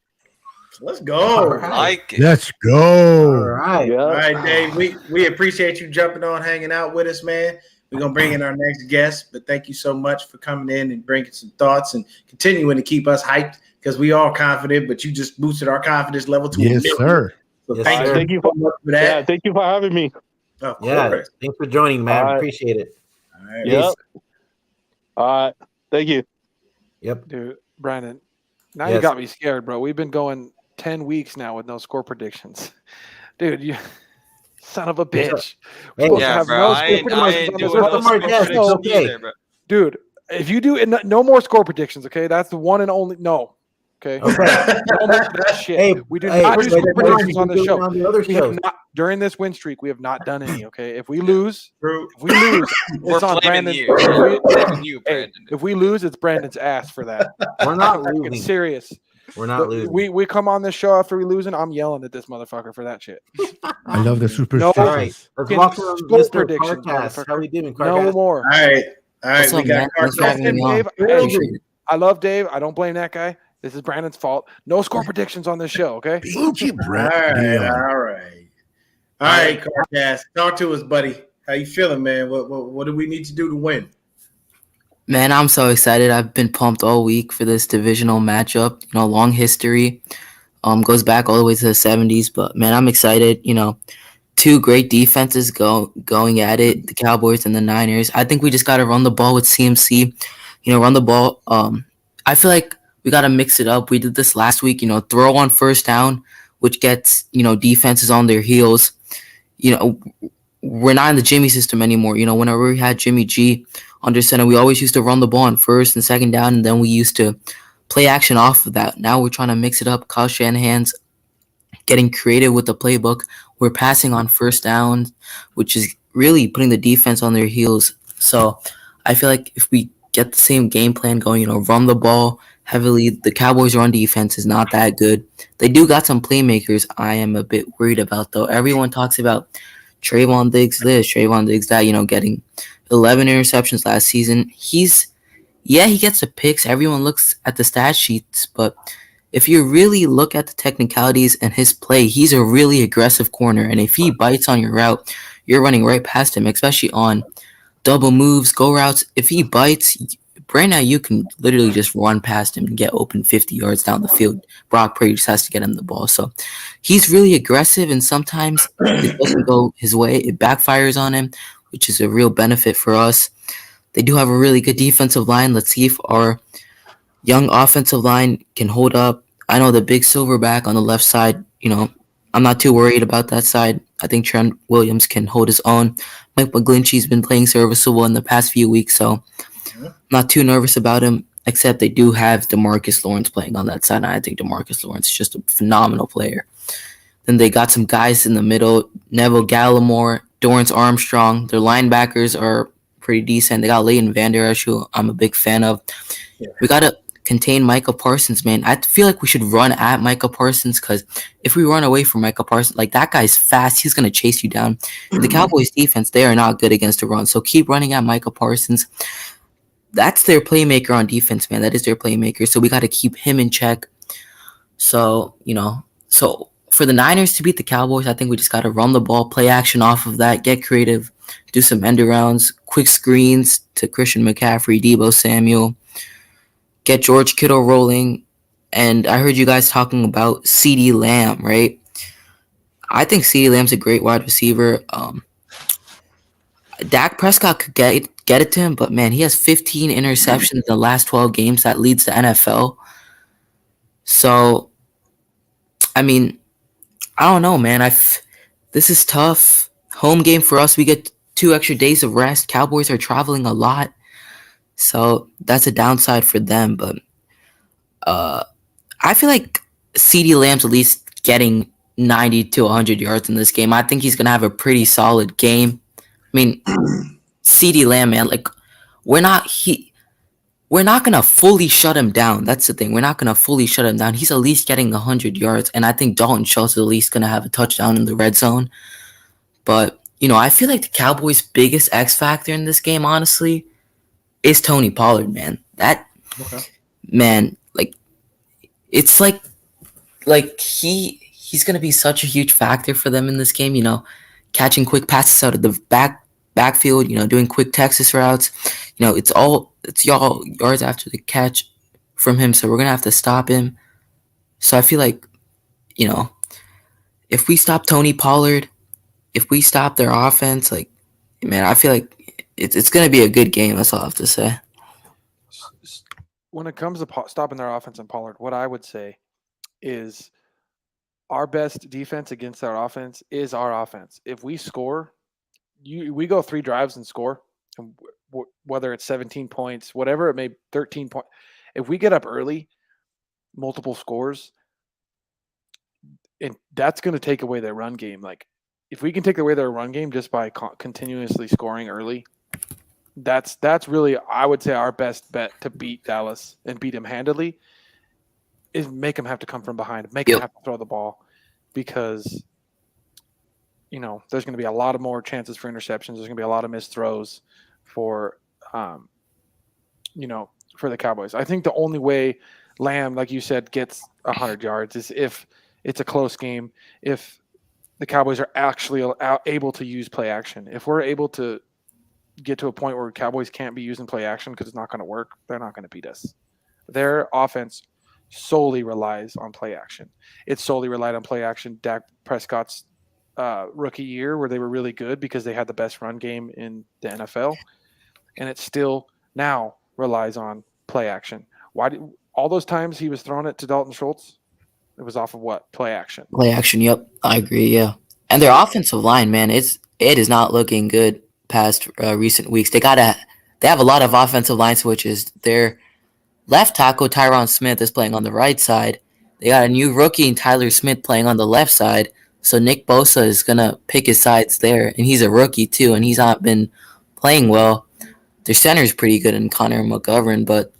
Speaker 5: Let's go.
Speaker 2: Right.
Speaker 3: Let's go.
Speaker 1: All right.
Speaker 7: Yeah.
Speaker 5: All right, Dave. We appreciate you jumping on, hanging out with us, man. We're going to bring in our next guest, but thank you so much for coming in and bringing some thoughts and continuing to keep us hyped because we are confident, but you just boosted our confidence level to
Speaker 3: yes, sir.
Speaker 5: So
Speaker 1: Yes,
Speaker 5: thank
Speaker 1: sir.
Speaker 5: you so much for that.
Speaker 7: Yeah, thank you for having me.
Speaker 5: Of
Speaker 1: Yeah.
Speaker 5: course.
Speaker 1: Thanks for joining, man.
Speaker 7: All right.
Speaker 1: Appreciate it.
Speaker 5: All right.
Speaker 7: Yep. All right. Thank you.
Speaker 1: Yep.
Speaker 4: Dude, Brandon, now
Speaker 1: Yes.
Speaker 4: you got me scared, bro. We've been going 10 weeks now with no score predictions. Dude, you son of a bitch.
Speaker 1: Hey,
Speaker 4: We're supposed to
Speaker 2: Yeah,
Speaker 4: have
Speaker 2: bro.
Speaker 4: no
Speaker 2: I
Speaker 4: score
Speaker 2: ain't
Speaker 4: predictions on
Speaker 2: doing
Speaker 4: this
Speaker 1: We're
Speaker 2: those
Speaker 1: from
Speaker 4: podcast.
Speaker 1: our
Speaker 2: score
Speaker 1: guests, it's
Speaker 2: predictions
Speaker 1: okay.
Speaker 2: either, bro.
Speaker 4: Dude, if you do no more score predictions, okay? That's the one and only. No. Okay.
Speaker 1: Okay.
Speaker 4: No more of that shit.
Speaker 1: Hey,
Speaker 4: we do
Speaker 1: hey,
Speaker 4: not do
Speaker 1: wait,
Speaker 4: score
Speaker 1: wait,
Speaker 4: predictions on
Speaker 1: we
Speaker 4: the
Speaker 1: do it
Speaker 4: show.
Speaker 1: on the other
Speaker 4: We have
Speaker 1: shows.
Speaker 4: not during this win streak. We have not done any. Okay. If we lose,
Speaker 5: True.
Speaker 2: We're
Speaker 4: it's on
Speaker 2: blaming
Speaker 4: Brandon.
Speaker 2: you. Blaming you,
Speaker 4: Hey,
Speaker 2: Brandon.
Speaker 4: if we lose, it's Brandon's ass for that.
Speaker 1: We're not
Speaker 4: I'm fucking
Speaker 1: losing.
Speaker 4: serious.
Speaker 1: We're not losing.
Speaker 4: We come on this show after we losing. I'm yelling at this motherfucker for that shit.
Speaker 3: I love the
Speaker 4: No,
Speaker 3: superstitions.
Speaker 1: All right, let's
Speaker 4: Can
Speaker 1: welcome
Speaker 4: score
Speaker 1: Mr.
Speaker 4: predictions,
Speaker 1: Carcast. How we doing,
Speaker 4: no
Speaker 1: Carcast?
Speaker 4: more.
Speaker 5: All right.
Speaker 8: What's
Speaker 5: We
Speaker 8: up,
Speaker 5: got
Speaker 8: man? Thanks for having
Speaker 4: And
Speaker 8: me on.
Speaker 4: Dave, hey,
Speaker 8: Appreciate it.
Speaker 4: I love Dave. I don't blame that guy. This is Brandon's fault. No score predictions on this show, okay?
Speaker 3: Thank you,
Speaker 5: All
Speaker 3: Brett.
Speaker 5: right.
Speaker 3: Deon.
Speaker 5: All right. All right, Carcast. Talk to us, buddy. How you feeling, man? What do we need to do to win?
Speaker 8: Man, I'm so excited. I've been pumped all week for this divisional matchup. Long history. Goes back all the way to the 70s. But man, I'm excited. Two great defenses going at it, the Cowboys and the Niners. I think we just gotta run the ball with CMC. Run the ball. I feel like we gotta mix it up. We did this last week. Throw on first down, which gets defenses on their heels. We're not in the Jimmy system anymore. Whenever we had Jimmy G under center, we always used to run the ball on first and second down, and then we used to play action off of that. Now we're trying to mix it up. Kyle Shanahan's getting creative with the playbook. We're passing on first down, which is really putting the defense on their heels. So I feel like if we get the same game plan going, run the ball heavily. The Cowboys' run defense is not that good. They do got some playmakers I am a bit worried about, though. Everyone talks about Trayvon Diggs this, Trayvon Diggs that, getting 11 interceptions last season. He gets the picks. Everyone looks at the stat sheets, but if you really look at the technicalities and his play, he's a really aggressive corner. And if he bites on your route, you're running right past him, especially on double moves, go routes. If he bites, right now you can literally just run past him and get open 50 yards down the field. Brock Purdy just has to get him the ball. So he's really aggressive, and sometimes it doesn't go his way. It backfires on him, which is a real benefit for us. They do have a really good defensive line. Let's see if our young offensive line can hold up. I know the big silverback on the left side, I'm not too worried about that side. I think Trent Williams can hold his own. Mike McGlinchey's been playing serviceable in the past few weeks, so I'm not too nervous about him, except they do have DeMarcus Lawrence playing on that side, and I think DeMarcus Lawrence is just a phenomenal player. Then they got some guys in the middle, Neville Gallimore, Dorrance Armstrong. Their linebackers are pretty decent. They got Leighton Vander Esch, who I'm a big fan of.
Speaker 5: Yeah.
Speaker 8: We got to contain Micah Parsons, man. I feel like we should run at Micah Parsons, because if we run away from Micah Parsons, that guy's fast. He's going to chase you down. The Cowboys defense, they are not good against the run. So keep running at Micah Parsons. That's their playmaker on defense, man. That is their playmaker. So we got to keep him in check. So, so for the Niners to beat the Cowboys, I think we just got to run the ball, play action off of that, get creative, do some end arounds, quick screens to Christian McCaffrey, Deebo Samuel, get George Kittle rolling. And I heard you guys talking about CeeDee Lamb, right? I think CeeDee Lamb's a great wide receiver. Dak Prescott could get it to him, but man, he has 15 interceptions in the last 12 games. That leads the NFL. So, I mean, I don't know, man. This is tough. Home game for us. We get 2 extra days of rest. Cowboys are traveling a lot, so that's a downside for them. But I feel like CeeDee Lamb's at least getting 90 to 100 yards in this game. I think he's gonna have a pretty solid game. I mean, CeeDee Lamb, man, we're not gonna fully shut him down. That's the thing. We're not gonna fully shut him down. He's at least getting 100 yards, and I think Dalton Schultz is at least gonna have a touchdown in the red zone. But I feel like the Cowboys' biggest X factor in this game, honestly, is Tony Pollard, man. Man, it's he's gonna be such a huge factor for them in this game. Catching quick passes out of the backfield. Doing quick Texas routes. It's y'all yards after the catch from him, so we're gonna have to stop him. So I feel like, if we stop Tony Pollard, if we stop their offense, man, I feel like it's gonna be a good game. That's all I have to say.
Speaker 4: When it comes to stopping their offense and Pollard, what I would say is our best defense against their offense is our offense. If we score, we go 3 drives and score, and whether it's 17 points, whatever it may, 13 points. If we get up early, multiple scores, and that's going to take away their run game. Like, if we can take away their run game just by continuously scoring early, that's really, I would say, our best bet to beat Dallas and beat them handily is make them have to come from behind, make them have to throw the ball, because there's going to be a lot of more chances for interceptions. There's going to be a lot of missed throws for for the Cowboys. I think the only way Lamb, like you said, gets 100 yards is if it's a close game, if the Cowboys are actually able to use play action. If we're able to get to a point where Cowboys can't be using play action because it's not going to work, they're not going to beat us. Their offense solely relies on play action. It solely relied on play action. Dak Prescott's rookie year, where they were really good because they had the best run game in the NFL, and it still now relies on play action. Why did all those times he was throwing it to Dalton Schultz? It was off of what? Play action.
Speaker 8: Play action. Yep, I agree. Yeah, and their offensive line, man, it is not looking good past recent weeks. They have a lot of offensive line switches. Their left tackle Tyron Smith is playing on the right side. They got a new rookie in Tyler Smith playing on the left side. So Nick Bosa is gonna pick his sides there, and he's a rookie too, and he's not been playing well. Their center is pretty good in Connor McGovern, but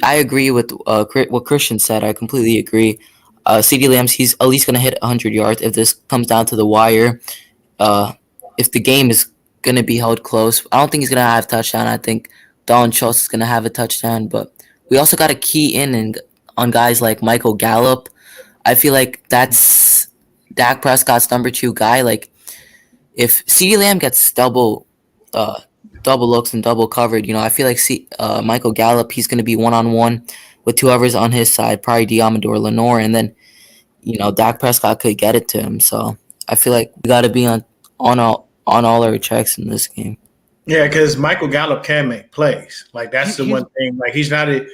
Speaker 8: I agree with what Christian said. I completely agree. CeeDee Lamb's, he's at least gonna hit 100 yards if this comes down to the wire. If the game is gonna be held close, I don't think he's gonna have a touchdown. I think Dalton Schultz is gonna have a touchdown, but we also got to key in on guys like Michael Gallup. I feel like that's Dak Prescott's number 2 guy. Like, if CeeDee Lamb gets double looks and double covered, I feel like Michael Gallup, he's going to be one-on-one with whoever's on his side, probably Diamador Lenore, and then, Dak Prescott could get it to him. So I feel like we got to be on all our checks in this game.
Speaker 5: Yeah, because Michael Gallup can make plays. Like, that's the one thing. Like, he's not a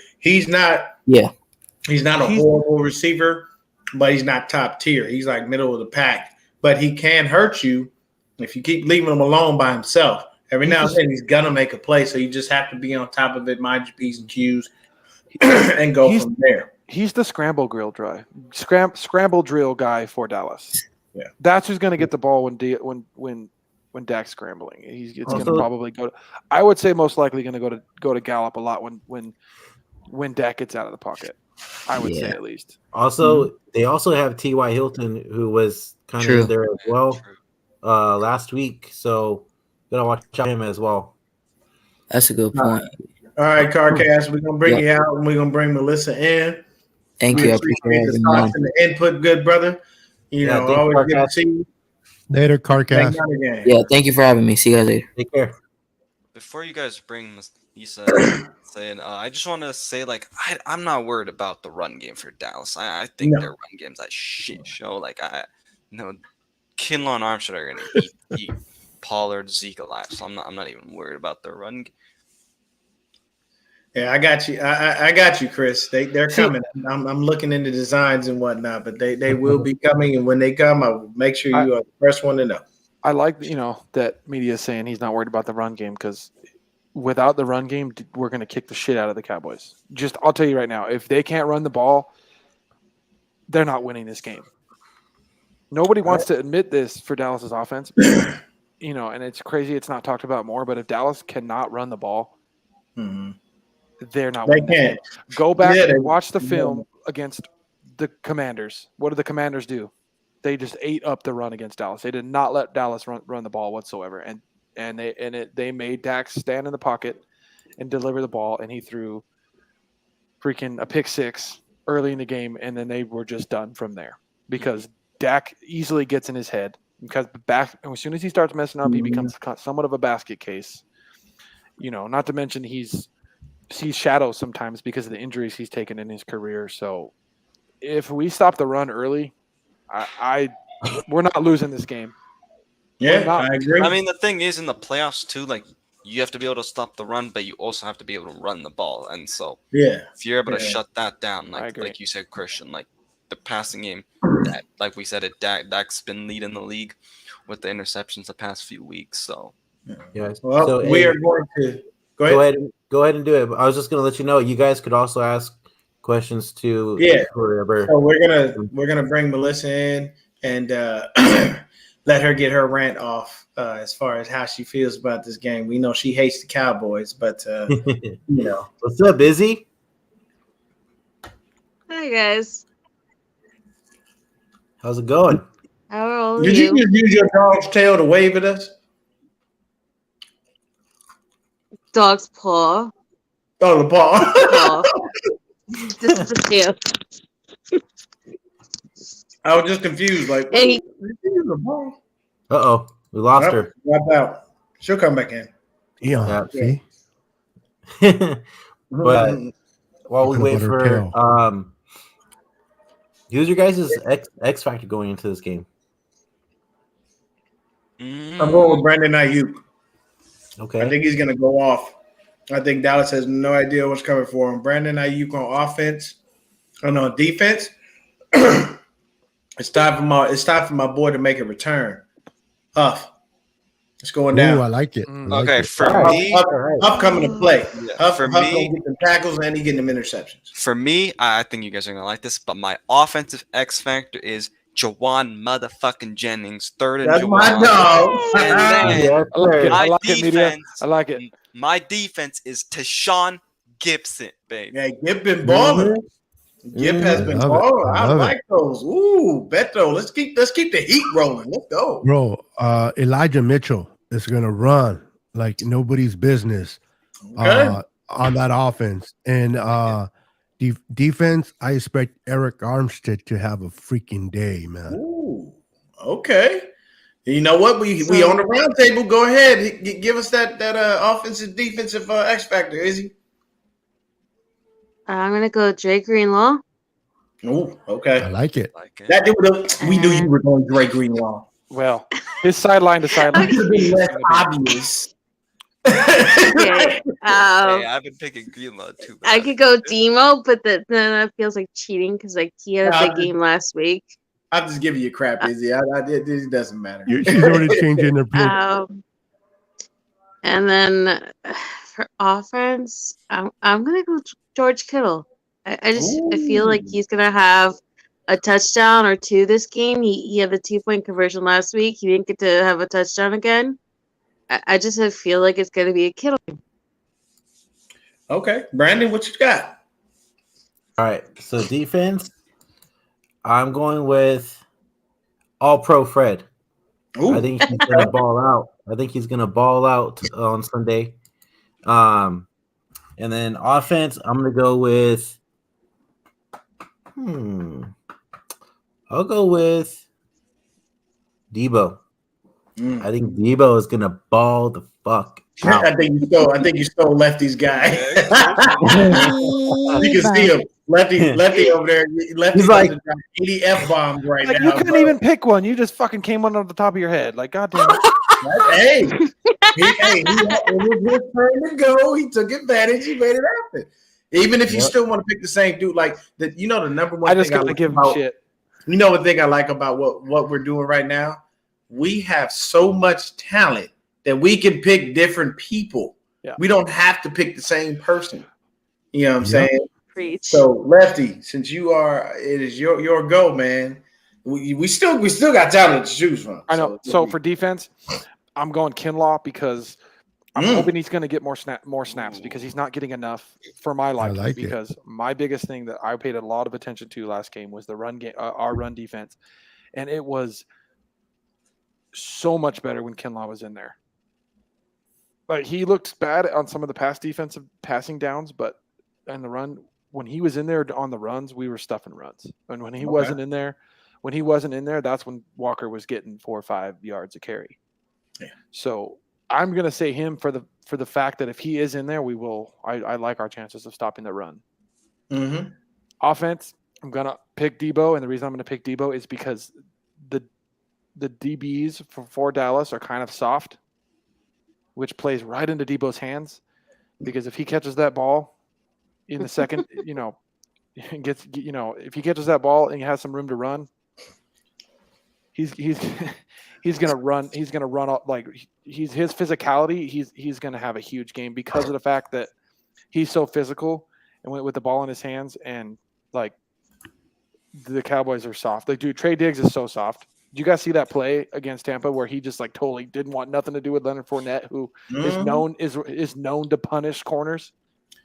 Speaker 5: horrible receiver, but he's not top tier. He's like middle of the pack. But he can hurt you if you keep leaving him alone by himself. Every now and then he's gonna make a play, so you just have to be on top of it, mind your P's and Q's, and go from there.
Speaker 4: He's the scramble drill guy for Dallas.
Speaker 5: Yeah,
Speaker 4: that's who's gonna get the ball when Dak's scrambling. It's gonna probably go. I would say most likely gonna go to Gallup a lot when Dak gets out of the pocket. I would say, at least.
Speaker 1: Also, they also have T.Y. Hilton, who was kind of there as well last week. So gotta watch out him as well.
Speaker 8: That's a good point.
Speaker 5: All right, Carcast, we're gonna bring you out, and we're gonna bring Melissa in.
Speaker 8: Thank you. I appreciate
Speaker 5: the thoughts and the input, good brother. Always good to see you.
Speaker 3: Later, Carcast.
Speaker 8: Yeah, thank you for having me. See you guys later.
Speaker 1: Take care.
Speaker 2: Before you guys bring Issa saying, I just want to say, like, I'm not worried about the run game for Dallas. I think their run game's a shit show. Like, Kinlaw and Armstead are gonna eat Pollard, Zeke alive. So I'm not even worried about their run game.
Speaker 5: Yeah, I got you. I got you, Chris. They're coming. I'm looking into designs and whatnot, but they will be coming. And when they come, I will make sure you are the first one to know.
Speaker 4: I like that media is saying he's not worried about the run game, because without the run game, we're going to kick the shit out of the Cowboys. I'll tell you right now, if they can't run the ball, they're not winning this game. Nobody wants to admit this for Dallas's offense, and it's crazy it's not talked about more. But if Dallas cannot run the ball, they're not winning. They can't. Go back and watch the film against the Commanders. What did the Commanders do? They just ate up the run against Dallas. They did not let Dallas run the ball whatsoever, and they made Dak stand in the pocket and deliver the ball, and he threw freaking a pick six early in the game, and then they were just done from there because Dak easily gets in his head, because as soon as he starts messing up, he becomes somewhat of a basket case. Not to mention he's shadows sometimes because of the injuries he's taken in his career. So if we stop the run early, we're not losing this game.
Speaker 5: Yeah, I agree.
Speaker 2: I mean, the thing is, in the playoffs too, like, you have to be able to stop the run, but you also have to be able to run the ball. And so, if you're able to shut that down, like you said, Christian, like the passing game, like we said, Dak's been leading the league with the interceptions the past few weeks. So,
Speaker 5: well, so, we are going to go ahead.
Speaker 1: Go ahead and do it. I was just going to let you know, you guys could also ask questions to
Speaker 5: Yeah.
Speaker 1: whoever.
Speaker 5: So we're gonna bring Melissa in and let her get her rant off as far as how she feels about this game. We know she hates the Cowboys, but you know,
Speaker 1: What's up, Izzy?
Speaker 9: Hi guys.
Speaker 1: How's it going?
Speaker 9: How are all of
Speaker 5: did you
Speaker 9: you?
Speaker 5: just use your dog's tail to wave at us?
Speaker 9: Dog's paw.
Speaker 5: Oh, the ball.
Speaker 9: Paw. Just the tail.
Speaker 5: I was just confused. Like,
Speaker 9: And he-
Speaker 5: the ball?
Speaker 1: Uh-oh. We lost
Speaker 5: Nope,
Speaker 1: her.
Speaker 5: dropped out. She'll come back in.
Speaker 3: Yeah. See,
Speaker 1: But while we
Speaker 3: Talking
Speaker 1: wait
Speaker 3: about her
Speaker 1: for
Speaker 3: tail.
Speaker 1: who's your guys' X factor going into this game?
Speaker 5: I'm going with Brandon Ayuk.
Speaker 1: Okay.
Speaker 5: I think he's going to go off. I think Dallas has no idea what's coming for him. Brandon Ayuk on offense, and on defense. It's time for my boy to make a return. Huff. It's going down.
Speaker 3: Ooh, I like it. I like
Speaker 2: Okay,
Speaker 3: it.
Speaker 2: for
Speaker 1: All right.
Speaker 2: me,
Speaker 5: Huff coming to play.
Speaker 2: Yeah,
Speaker 5: Huff
Speaker 2: for
Speaker 5: gonna
Speaker 2: me-
Speaker 5: get the tackles and he getting them interceptions.
Speaker 2: For me, I think you guys are gonna like this, but my offensive X factor is Jawan motherfucking Jennings, third and
Speaker 5: That's my
Speaker 2: Jawan.
Speaker 5: dog.
Speaker 2: And then
Speaker 1: Yeah,
Speaker 4: I like it.
Speaker 1: sir.
Speaker 4: I
Speaker 2: my
Speaker 4: like it, media.
Speaker 2: defense,
Speaker 4: I like it.
Speaker 2: my defense is Tashawn Gibson, baby.
Speaker 5: Yeah, Gip been balling. Gip has
Speaker 3: I
Speaker 5: been
Speaker 3: love it.
Speaker 5: balling.
Speaker 3: I
Speaker 5: I
Speaker 3: love
Speaker 5: like those. Ooh, Beto. Let's keep the heat rolling. Let's go.
Speaker 3: Bro, Elijah Mitchell is gonna run like nobody's business
Speaker 5: Okay.
Speaker 3: on that offense. And defense, I expect Eric Armstead to have a freaking day, man.
Speaker 5: Ooh. Okay. You know what? We on the round table. Go ahead. Give us that offensive defensive X factor, Izzy.
Speaker 9: I'm gonna go Drake Greenlaw.
Speaker 5: Ooh, okay.
Speaker 3: I like it.
Speaker 2: Like it.
Speaker 5: We knew you were going Drake Greenlaw.
Speaker 4: Well, his sideline to sideline.
Speaker 5: That could be less obvious.
Speaker 9: Okay.
Speaker 2: Hey, I've been picking Greenlaw too.
Speaker 9: I could go Demo, but then that feels like cheating because like he had a
Speaker 5: Nah,
Speaker 9: big game last week.
Speaker 5: I'm just giving you crap, Izzy. It doesn't matter.
Speaker 3: She's already changing her pick.
Speaker 9: And then for offense, I'm gonna go George Kittle. I feel like he's gonna have a touchdown or two this game. He had the 2-point conversion last week. He didn't get to have a touchdown again. I just feel like it's gonna be a Kittle game.
Speaker 5: Okay, Brandon, what you got?
Speaker 1: All right. So defense, I'm going with All Pro Fred.
Speaker 5: Ooh.
Speaker 1: I think he's gonna ball out. I think he's gonna ball out on Sunday. And then offense, I'm gonna go with. I'll go with Debo. I think Debo is gonna ball the fuck out.
Speaker 5: I think you stole Lefty's guy. You can see him. Lefty over there. Lefty's
Speaker 1: He's like
Speaker 5: 80 F bombs right
Speaker 4: Like
Speaker 5: now.
Speaker 4: you couldn't even pick one. You just fucking came one off the top of your head. Like, goddamn it.
Speaker 5: Hey, it was his turn to go. He took advantage. He made it happen. Even if you still want to pick the same dude, like the number one.
Speaker 4: I just
Speaker 5: thing
Speaker 4: gotta
Speaker 5: like
Speaker 4: give him
Speaker 5: about,
Speaker 4: shit.
Speaker 5: You know what thing I like about what we're doing right now? We have so much talent that we can pick different people.
Speaker 4: Yeah.
Speaker 5: We don't have to pick the same person. You know what I'm saying?
Speaker 9: Preach.
Speaker 5: So Lefty, since it is your go, man. We still got talent to choose from.
Speaker 4: I know. So for defense, I'm going Kinlaw because I'm hoping he's going to get more snaps because he's not getting enough for my liking.
Speaker 3: like it.
Speaker 4: Because my biggest thing that I paid a lot of attention to last game was the run game, our run defense, and it was so much better when Kinlaw was in there. Like he looked bad on some of the past defensive passing downs, but in the run, when he was in there on the runs, we were stuffing runs. And when he wasn't in there, that's when Walker was getting 4 or 5 yards a carry.
Speaker 5: Yeah.
Speaker 4: So I'm gonna say him for the fact that if he is in there, we will. I like our chances of stopping the run.
Speaker 5: Mm-hmm.
Speaker 4: Offense, I'm gonna pick Debo, and the reason I'm gonna pick Debo is because the DBs for Dallas are kind of soft, which plays right into Debo's hands. Because if he catches that ball in the second, if he catches that ball and he has some room to run, he's gonna run. He's gonna run up like his physicality. He's gonna have a huge game because of the fact that he's so physical and went with the ball in his hands, and like the Cowboys are soft. Like, dude, Trey Diggs is so soft. Did you guys see that play against Tampa where he just like totally didn't want nothing to do with Leonard Fournette, who is known to punish corners?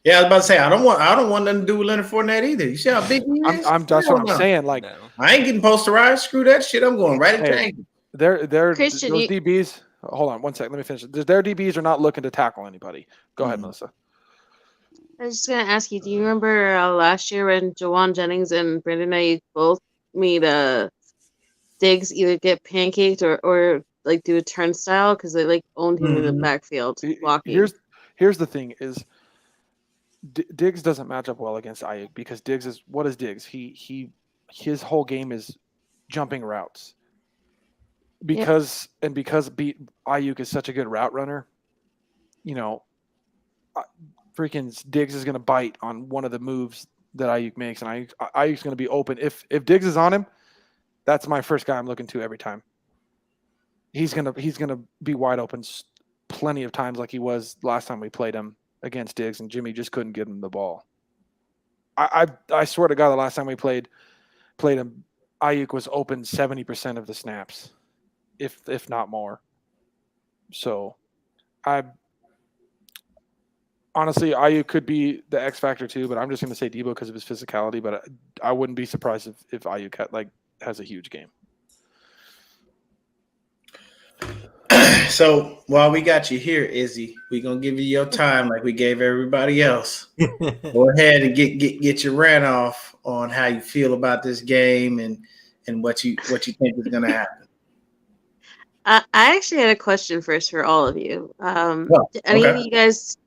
Speaker 5: Yeah, I was about to say I don't want nothing to do with Leonard Fournette either. You see how big he is?
Speaker 4: That's what I'm saying. Like,
Speaker 5: I ain't getting posterized. Screw that shit. I'm going right at the ankle.
Speaker 4: They're
Speaker 9: Christian,
Speaker 4: those DBs. Hold on one second. Let me finish. Their DBs are not looking to tackle anybody. Go ahead, Melissa.
Speaker 9: I was just gonna ask you. Do you remember last year when Jawan Jennings and Brandon Ayuk both made Diggs either get pancaked or like do a turnstile because they like owned him in the backfield blocking?
Speaker 4: Here's the thing: is Diggs doesn't match up well against Ayuk because Diggs is what is Diggs? His whole game is jumping routes. Because Ayuk is such a good route runner, you know, freaking Diggs is going to bite on one of the moves that Ayuk makes, and Ayuk's going to be open. If Diggs is on him, that's my first guy I'm looking to every time. He's gonna be wide open plenty of times, like he was last time we played him against Diggs, and Jimmy just couldn't give him the ball. I swear to God, the last time we played him, Ayuk was open 70% of the snaps. If not more. So honestly, Ayuk could be the X factor too, but I'm just going to say Debo because of his physicality, but I wouldn't be surprised if Ayuk has a huge game.
Speaker 5: So while we got you here, Izzy, we're going to give you your time like we gave everybody else. Go ahead and get your rant off on how you feel about this game and what you think is going to happen.
Speaker 9: I actually had a question first for all of you. Did any of you guys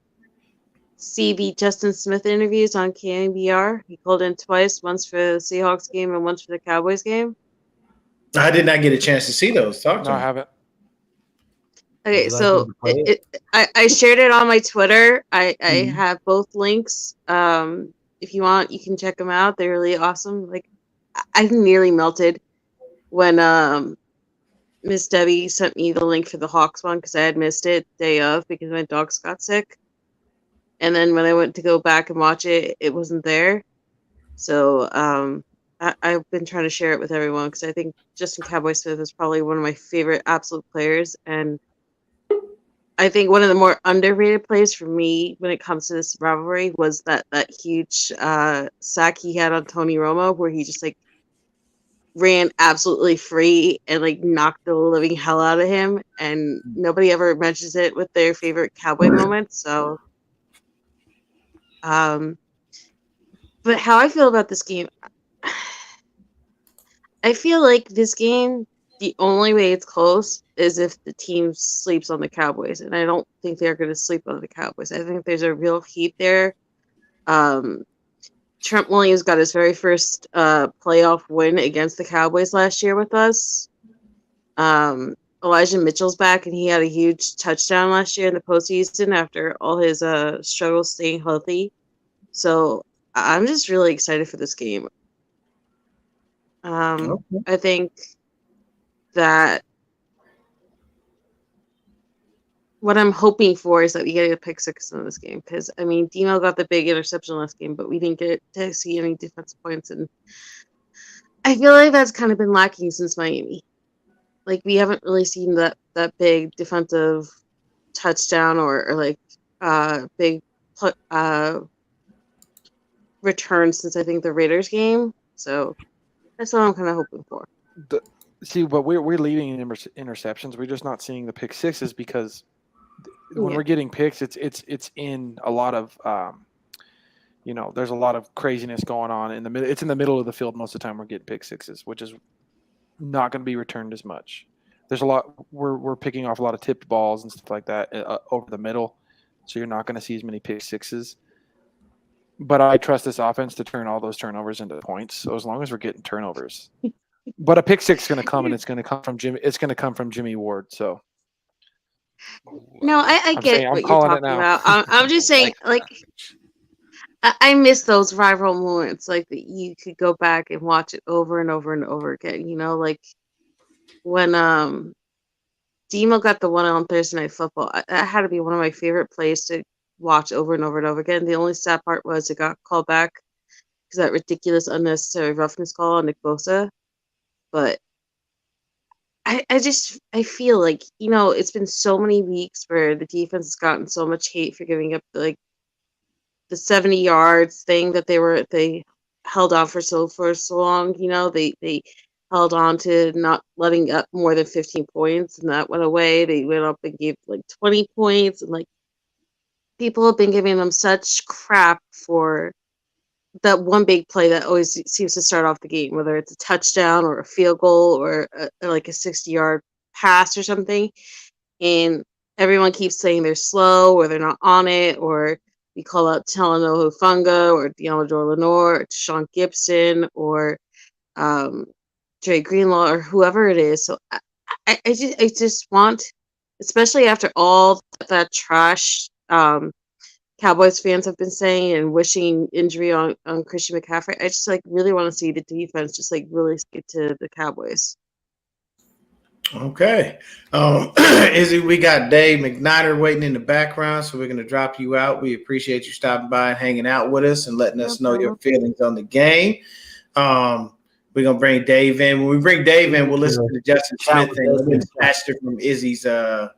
Speaker 9: see the Justin Smith interviews on KNBR? He called in twice, once for the Seahawks game and once for the Cowboys game.
Speaker 5: I did not get a chance to see those. Talk to me.
Speaker 4: I haven't.
Speaker 9: Okay, so I shared it on my Twitter. I have both links. If you want, you can check them out. They're really awesome. Like, I nearly melted when Miss Debbie sent me the link for the Hawks one because I had missed it day of because my dogs got sick. And then when I went to go back and watch it, it wasn't there. So I've been trying to share it with everyone because I think Justin Cowboy Smith is probably one of my favorite absolute players. And I think one of the more underrated plays for me when it comes to this rivalry was that huge sack he had on Tony Romo where he just like ran absolutely free and like knocked the living hell out of him, and nobody ever mentions it with their favorite Cowboy moments. So but how I feel about this game, I feel like this game, the only way it's close is if the team sleeps on the Cowboys, and I don't think they're going to sleep on the Cowboys. I think there's a real heat there. Trent Williams got his very first playoff win against the Cowboys last year with us. Elijah Mitchell's back, and he had a huge touchdown last year in the postseason after all his struggles staying healthy. So I'm just really excited for this game. I think that what I'm hoping for is that we get a pick six in this game because, I mean, Dino got the big interception last game, but we didn't get to see any defensive points. And I feel like that's kind of been lacking since Miami. Like, we haven't really seen that big defensive touchdown or like big return since I think the Raiders game. So that's what I'm kind of hoping for.
Speaker 4: But we're leading in interceptions. We're just not seeing the pick sixes because when we're getting picks, it's in a lot of there's a lot of craziness going on in the middle. It's in the middle of the field most of the time. We're getting pick sixes, which is not going to be returned as much. There's a lot. We're picking off a lot of tipped balls and stuff like that over the middle, so you're not going to see as many pick sixes. But I trust this offense to turn all those turnovers into points. So as long as we're getting turnovers, but a pick six is going to come, and it's going to come from Jimmy. It's going to come from Jimmy Ward. So.
Speaker 9: No, I get what you're talking about. I'm just saying, like, I miss those rival moments, like that you could go back and watch it over and over and over again. You know, like when Demo got the one on Thursday Night Football. That had to be one of my favorite plays to watch over and over and over again. The only sad part was it got called back because that ridiculous unnecessary roughness call on Nick Bosa. But I feel like, it's been so many weeks where the defense has gotten so much hate for giving up like the 70 yards thing that they held on for so long. They held on to not letting up more than 15 points, and that went away. They went up and gave like 20 points, and like people have been giving them such crap for that one big play that always seems to start off the game, whether it's a touchdown or a field goal or like a 60-yard pass or something. And everyone keeps saying they're slow or they're not on it, or we call out Talanoa Hufanga or Deommodore Lenoir or Sean Gibson or Dre Greenlaw or whoever it is. So I just want, especially after all that trash Cowboys fans have been saying and wishing injury on Christian McCaffrey, I just like really want to see the defense just like really stick to the Cowboys.
Speaker 5: Okay. Izzy, we got Dave McNider waiting in the background, so we're going to drop you out. We appreciate you stopping by and hanging out with us and letting us know your feelings on the game. We're going to bring Dave in. When we bring Dave in, we'll listen to the Justin Smith thing. We're going to snatch it from Izzy's Twitter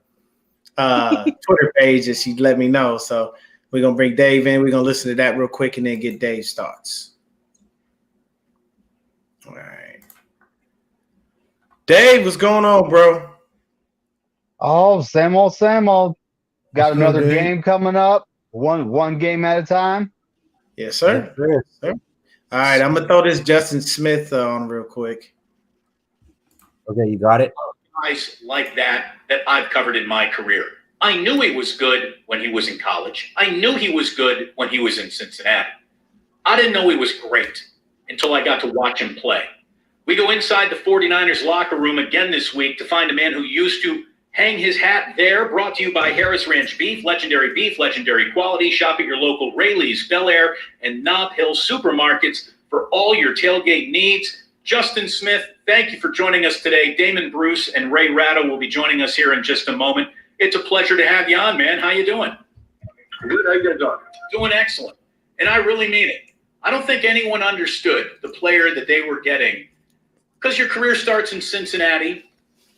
Speaker 5: page, and she let me know. So we're going to bring Dave in. We're going to listen to that real quick and then get Dave's thoughts. All right. Dave, what's going on, bro?
Speaker 10: Oh, same old, same old. Got
Speaker 3: What's
Speaker 10: another
Speaker 3: good, Dave?
Speaker 10: game coming up. One game at a time.
Speaker 5: Yes, sir. Yes, sir. All right, I'm gonna throw this Justin Smith on real quick.
Speaker 1: Okay, you got it.
Speaker 11: Guys like that I've covered in my career. I knew he was good when he was in college. I knew he was good when he was in Cincinnati. I didn't know he was great until I got to watch him play. We go inside the 49ers locker room again this week to find a man who used to hang his hat there, brought to you by Harris Ranch Beef, legendary quality. Shop at your local Rayleigh's, Bel Air, and Nob Hill supermarkets for all your tailgate needs. Justin Smith, thank you for joining us today. Damon Bruce and Ray Ratto will be joining us here in just a moment. It's a pleasure to have you on, man. How you doing?
Speaker 12: Good. How you guys doing?
Speaker 11: Doing excellent. And I really mean it. I don't think anyone understood the player that they were getting, because your career starts in Cincinnati,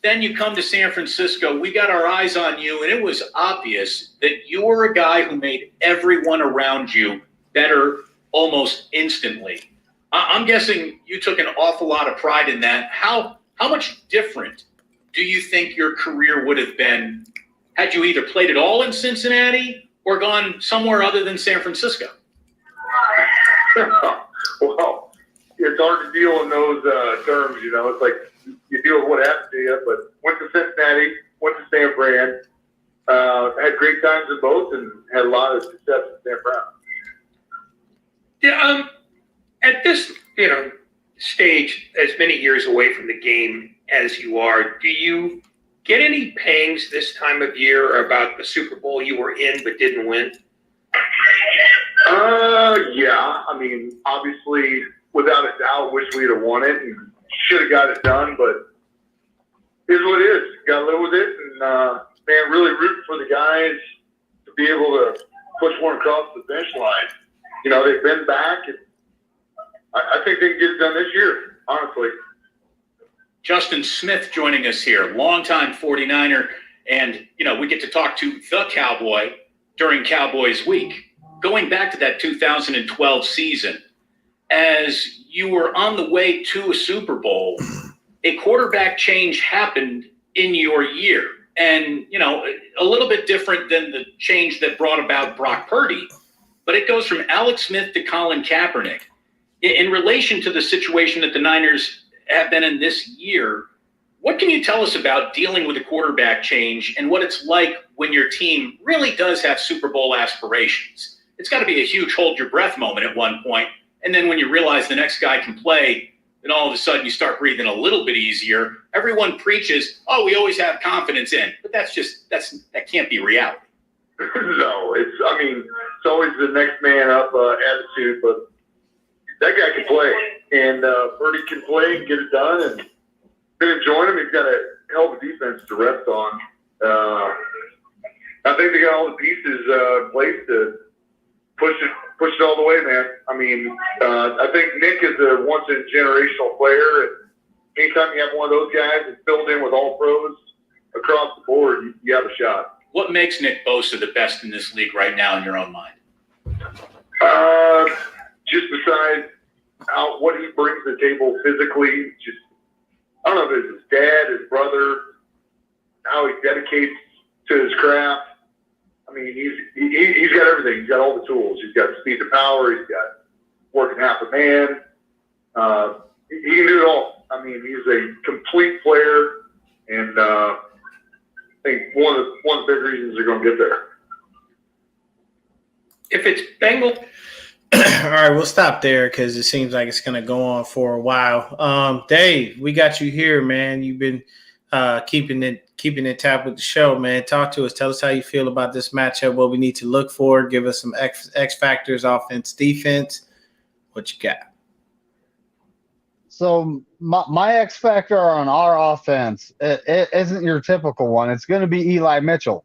Speaker 11: then you come to San Francisco. We got our eyes on you, and it was obvious that you were a guy who made everyone around you better almost instantly. I'm guessing you took an awful lot of pride in that. How much different do you think your career would have been had you either played it all in Cincinnati or gone somewhere other than San Francisco?
Speaker 12: Well, it's hard to deal in those terms, you know. It's like you deal with what happened to you, but went to Cincinnati, went to San Fran, had great times in both, and had a lot of success in San Fran.
Speaker 13: Yeah, at this, stage, as many years away from the game as you are, do you get any pangs this time of year about the Super Bowl you were in but didn't win?
Speaker 12: Yeah. I mean, obviously, without a doubt, wish we'd have won it and should have got it done, but here's what it is. Got to live with it, and man, really rooting for the guys to be able to push one across the finish line. You know, they've been back, and I think they can get it done this year, honestly.
Speaker 11: Justin Smith joining us here, longtime 49er, and, we get to talk to the Cowboy during Cowboys Week. Going back to that 2012 season, as you were on the way to a Super Bowl, a quarterback change happened in your year. And, a little bit different than the change that brought about Brock Purdy, but it goes from Alex Smith to Colin Kaepernick. In relation to the situation that the Niners have been in this year, what can you tell us about dealing with a quarterback change and what it's like when your team really does have Super Bowl aspirations? It's got to be a huge hold your breath moment at one point. And then when you realize the next guy can play, then all of a sudden you start breathing a little bit easier. Everyone preaches, oh, we always have confidence in, but that can't be reality.
Speaker 12: No, it's always the next man up attitude, but that guy can play, and Purdy can play and get it done, and been enjoying him. He's got a hell of a defense to rest on. I think they got all the pieces in place to push it all the way, man. I mean, I think Nick is a once in a generational player, and anytime you have one of those guys that's filled in with all pros across the board, you have a shot.
Speaker 11: What makes Nick Bosa the best in this league right now in your own mind?
Speaker 12: Just besides what he brings to the table physically, just I don't know if it's his dad, his brother, how he dedicates to his craft. I mean, he's got everything. He's got all the tools. He's got speed to power. He's got working half a man. He can do it all. I mean, he's a complete player, and I think one of the big reasons they're going to get there.
Speaker 13: If it's Bengal.
Speaker 5: All right, we'll stop there because it seems like it's going to go on for a while. Dave, we got you here, man. You've been keeping it tapped with the show, man. Talk to us. Tell us how you feel about this matchup, what we need to look for. Give us some X factors, offense, defense. What you got?
Speaker 10: So my X factor on our offense, it isn't your typical one. It's going to be Eli Mitchell.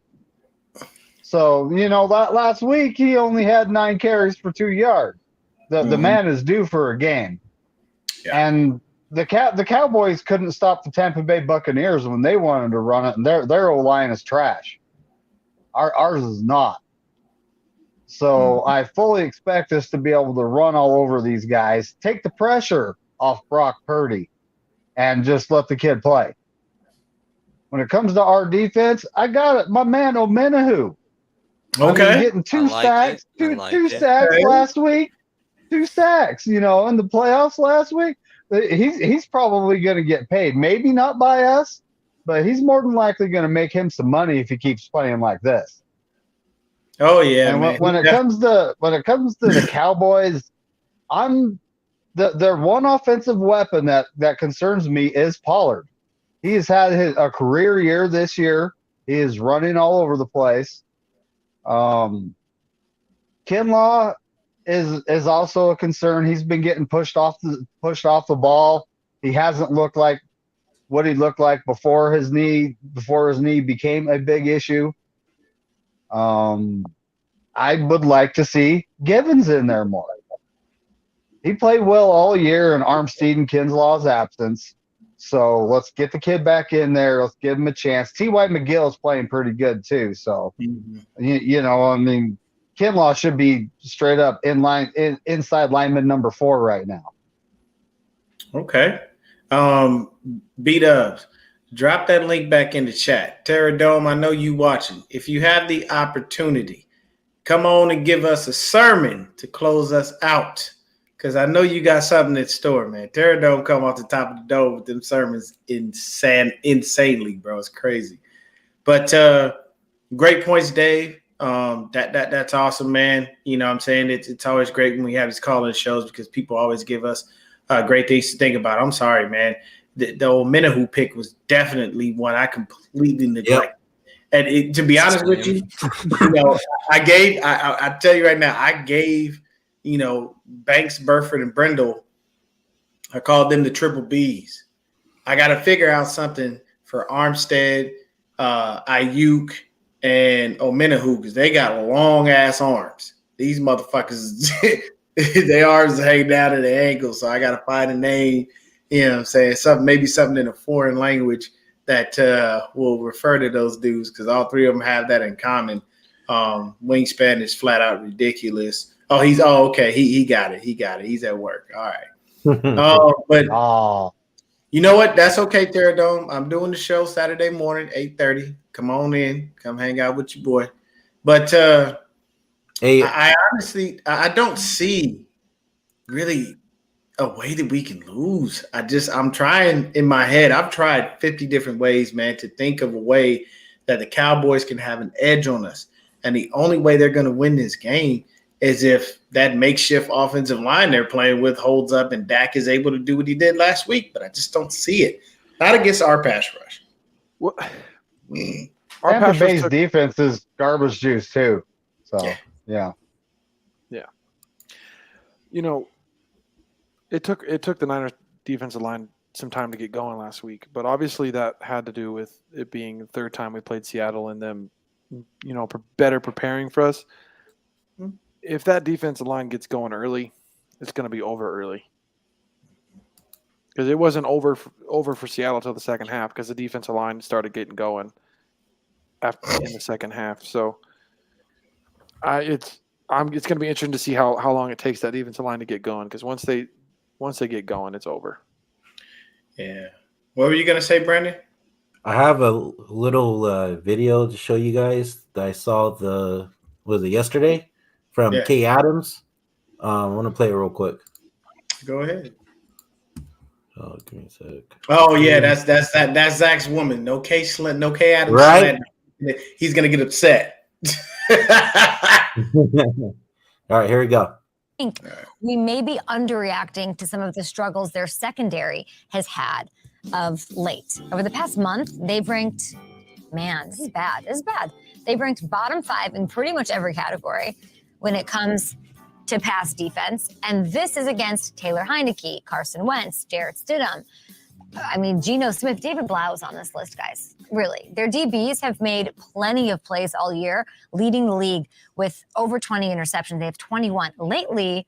Speaker 10: So, last week he only had 9 carries for 2 yards. The man is due for a game. Yeah. And the Cowboys couldn't stop the Tampa Bay Buccaneers when they wanted to run it, and their O-line is trash. Ours is not. So I fully expect us to be able to run all over these guys, take the pressure off Brock Purdy, and just let the kid play. When it comes to our defense, I got it. My man Omenahu.
Speaker 5: Okay.
Speaker 10: I mean, getting 2 sacks, two sacks last week. 2 sacks, in the playoffs last week. He's probably going to get paid. Maybe not by us, but he's more than likely going to make him some money if he keeps playing like this.
Speaker 5: Oh yeah.
Speaker 10: And when it comes to the Cowboys, their one offensive weapon that concerns me is Pollard. He has had a career year this year. He is running all over the place. Kinlaw is also a concern. He's been getting pushed off the ball. He hasn't looked like what he looked like before his knee became a big issue. I would like to see Givens in there more. He played well all year in Armstead and Kinslaw's absence. So let's get the kid back in there. Let's give him a chance. T.Y. McGill is playing pretty good too. So, Kinlaw should be straight up inside lineman number 4 right now.
Speaker 5: Okay. B-Dubs, drop that link back in the chat. Terra Dome, I know you watching. If you have the opportunity, come on and give us a sermon to close us out. Because I know you got something in store, man. Terra Dome come off the top of the dome with them sermons insanely, bro. It's crazy. But great points, Dave. That's awesome, man. You know what I'm saying? It's always great when we have these call-in shows because people always give us great things to think about. I'm sorry, man. The Omenahu pick was definitely one I completely neglected. Yep. And to be honest with you, I tell you right now, I gave – Banks, Burford, and Brindle, I called them the triple Bs. I got to figure out something for Armstead, Ayuk, and Omenahu because they got long-ass arms. These motherfuckers, their arms hang down to the ankles, so I got to find a name, I'm saying, maybe something in a foreign language that will refer to those dudes because all 3 of them have that in common. Wingspan is flat out ridiculous. Okay. He got it. He's at work. All right. But you know what? That's okay, Terra Dome. I'm doing the show Saturday morning, 8:30. Come on in. Come hang out with your boy. But I honestly don't see really a way that we can lose. I'm trying in my head. I've tried 50 different ways, man, to think of a way that the Cowboys can have an edge on us. And the only way they're going to win this game is if that makeshift offensive line they're playing with holds up and Dak is able to do what he did last week. But I just don't see it. Not against our pass rush.
Speaker 4: Well,
Speaker 10: Tampa Bay's defense is garbage juice too. So, yeah.
Speaker 4: It took the Niners defensive line some time to get going last week, but obviously that had to do with it being the 3rd time we played Seattle and them better preparing for us. If that defensive line gets going early, it's going to be over early. Because it wasn't over for Seattle until the second half because the defensive line started getting going in the second half. So it's going to be interesting to see how long it takes that defensive line to get going because once they get going, it's over.
Speaker 5: Yeah. What were you going to say, Brandon?
Speaker 1: I have a little video to show you guys that I saw yesterday from Kay Adams. I want to play it real quick.
Speaker 5: Go ahead.
Speaker 1: Oh, give me a sec.
Speaker 5: Oh yeah, that's Zach's woman. No K Adams.
Speaker 1: Right.
Speaker 5: He's gonna get upset.
Speaker 1: All right, here we go.
Speaker 14: I think we may be underreacting to some of the struggles their secondary has had of late. Over the past month, they've ranked, this is bad. They've ranked bottom 5 in pretty much every category when it comes to pass defense. And this is against Taylor Heineke, Carson Wentz, Jarrett Stidham. I mean, Geno Smith, David Blau is on this list, guys. Really. Their DBs have made plenty of plays all year, leading the league with over 20 interceptions. They have 21. Lately,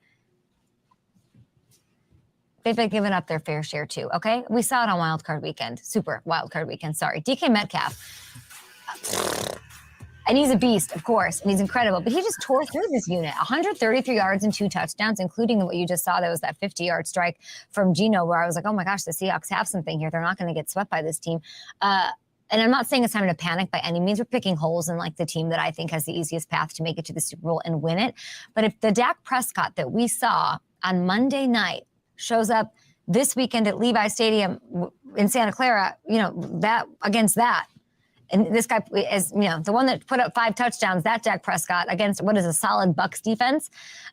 Speaker 14: they've been giving up their fair share too, okay? We saw it on Wild Card Weekend. Super Wild Card Weekend, sorry. DK Metcalf. And he's a beast, of course, and he's incredible. But he just tore through this unit. 133 yards and 2 touchdowns, including what you just saw. That was that 50-yard strike from Geno where I was like, oh, my gosh, the Seahawks have something here. They're not going to get swept by this team. And I'm not saying it's time to panic by any means. We're picking holes in like the team that I think has the easiest path to make it to the Super Bowl and win it. But if the Dak Prescott that we saw on Monday night shows up this weekend at Levi Stadium in Santa Clara, that against that, and this guy is, the one that put up 5 touchdowns, that Dak Prescott against what is a solid Bucs defense.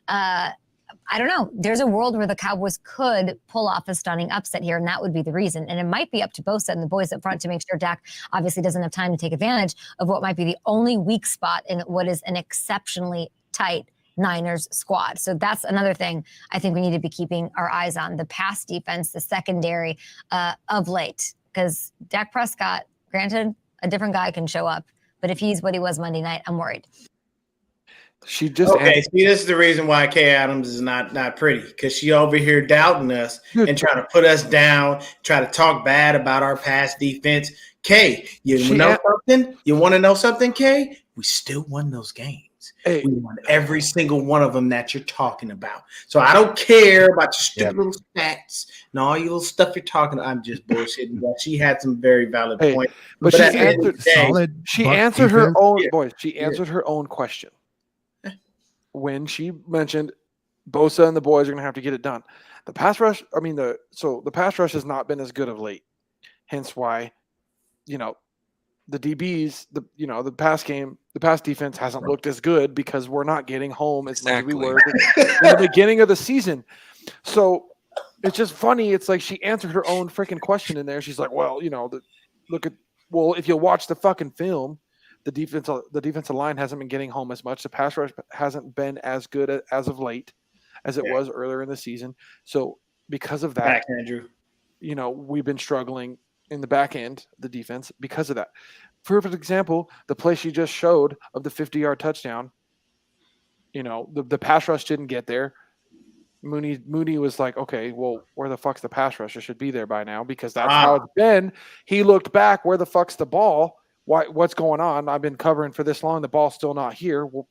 Speaker 14: I don't know. There's a world where the Cowboys could pull off a stunning upset here, and that would be the reason. And it might be up to Bosa and the boys up front to make sure Dak obviously doesn't have time to take advantage of what might be the only weak spot in what is an exceptionally tight Niners squad. So that's another thing I think we need to be keeping our eyes on, the pass defense, the secondary of late. Because Dak Prescott, granted, a different guy can show up. But if he's what he was Monday night, I'm worried.
Speaker 5: See, this is the reason why Kay Adams is not pretty, because she over here doubting us and trying to put us down, try to talk bad about our pass defense. Kay, you know something? You want to know something, Kay? We still won those games. Hey. We won every single one of them that you're talking about. So I don't care about your stupid little stats and all your little stuff you're talking about. I'm just bullshitting. But she had some very valid points.
Speaker 4: But she answered her own question when she mentioned Bosa and the boys are going to have to get it done. The pass rush, the pass rush has not been as good of late. Hence why, the DBs, the pass defense hasn't looked as good because we're not getting home as much as we were in the beginning of the season. So it's just funny. It's like she answered her own freaking question in there. She's like, well, if you watch the fucking film, the defensive line hasn't been getting home as much. The pass rush hasn't been as good as of late as it was earlier in the season. So because of that,
Speaker 5: Andrew,
Speaker 4: we've been struggling in the back end, the defense, because of that. Perfect example, the play she just showed of the 50-yard touchdown, the pass rush didn't get there. Mooney was like, okay, well, where the fuck's the pass rush? It should be there by now because that's how it's been. He looked back, where the fuck's the ball? What's going on? I've been covering for this long. The ball's still not here. Well,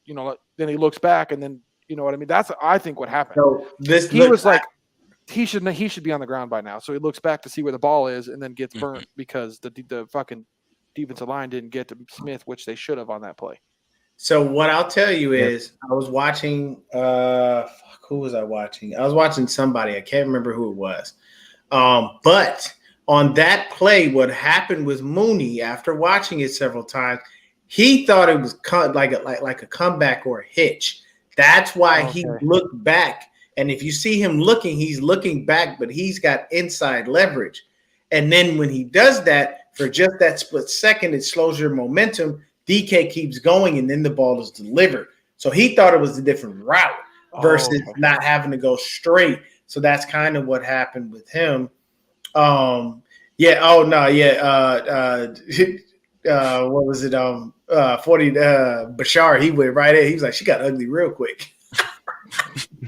Speaker 4: then he looks back and then, you know what I mean? That's, I think, what happened. So he should be on the ground by now. So he looks back to see where the ball is and then gets burnt because the fucking defensive line didn't get to Smith, which they should have on that play.
Speaker 5: So what I'll tell you is I was watching who was I watching? I was watching somebody. I can't remember who it was. But on that play, what happened with Mooney after watching it several times, he thought it was like a comeback or a hitch. That's why he looked back. And if you see him looking, he's looking back, but he's got inside leverage. And then when he does that, for just that split second, it slows your momentum. DK keeps going, and then the ball is delivered. So he thought it was a different route versus not having to go straight. So that's kind of what happened with him. What was it? Bashar, he went right in. He was like, she got ugly real quick.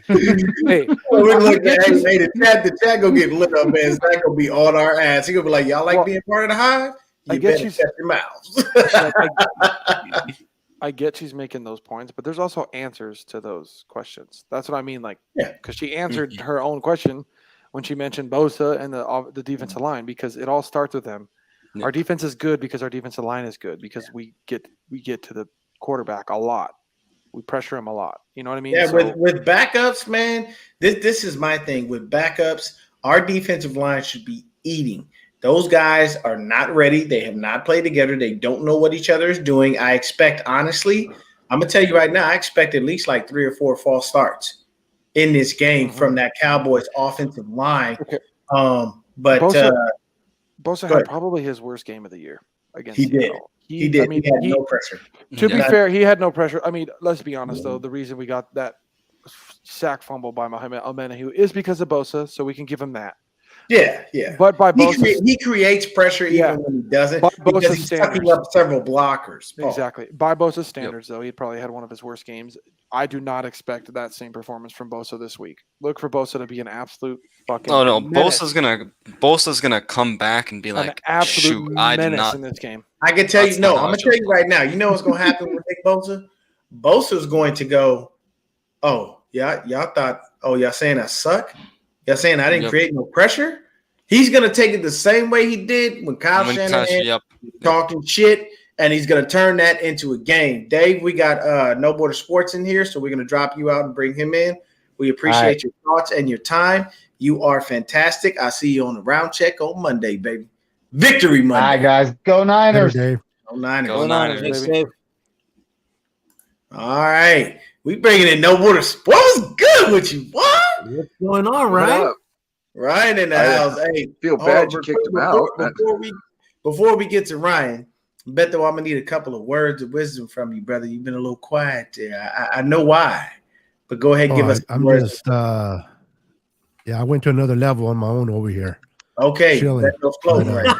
Speaker 4: Hey,
Speaker 5: the chat gonna get lit up, man. Zach gonna be on our ass. He gonna be like, y'all like being part of the hive? You better shut your mouths.
Speaker 4: I get she's making those points, but there's also answers to those questions. That's what I mean. Like, because she answered her own question when she mentioned Bosa and the defensive line, because it all starts with them. Yeah. Our defense is good because our defensive line is good, because we get to the quarterback a lot. We pressure him a lot. You know what I mean?
Speaker 5: Yeah, with backups, man, this is my thing. With backups, our defensive line should be eating. Those guys are not ready. They have not played together. They don't know what each other is doing. I expect, honestly, I'm going to tell you right now, I expect at least like 3 or 4 false starts in this game from that Cowboys offensive line.
Speaker 4: Okay.
Speaker 5: But
Speaker 4: Bosa had probably his worst game of the year against Seattle.
Speaker 5: He did. I mean, he had no pressure.
Speaker 4: To be fair, he had no pressure. I mean, let's be honest, though. The reason we got that sack fumble by Mohamed Almenahu is because of Bosa, so we can give him that.
Speaker 5: Yeah.
Speaker 4: But by Bosa,
Speaker 5: he creates pressure even when he doesn't, because he's sucking up several blockers.
Speaker 4: Exactly. By Bosa's standards, though, he probably had one of his worst games. I do not expect that same performance from Bosa this week. Look for Bosa to be an absolute fucking menace.
Speaker 2: Bosa's gonna come back and be like,
Speaker 4: absolute
Speaker 2: shoot, I did
Speaker 4: not in this game.
Speaker 5: I can tell you, I'm gonna tell you right now. You know what's gonna happen with Nick Bosa? Bosa's going to go, oh, yeah, y'all thought, oh, y'all saying I suck? Y'all saying I didn't create no pressure? He's going to take it the same way he did when Kyle Shanahan talking shit, and he's going to turn that into a game. Dave, we got No Border Sports in here, so we're going to drop you out and bring him in. We appreciate your thoughts and your time. You are fantastic. I'll see you on the round check on Monday, baby. Victory Monday.
Speaker 10: All right, guys. Go Niners.
Speaker 5: Go Niners.
Speaker 2: Go Niners, baby.
Speaker 5: All right. We bringing in No Border Sports. What's good with you? What?
Speaker 1: What's going on, Ryan?
Speaker 5: Ryan in the house. Hey,
Speaker 15: feel bad you kicked him out.
Speaker 5: Before we get to Ryan, Beto, I'm gonna need a couple of words of wisdom from you, brother. You've been a little quiet there. I know why, but go ahead and give us.
Speaker 3: I'm
Speaker 5: words.
Speaker 3: just, I went to another level on my own over here.
Speaker 5: Okay, Beto's floating right now.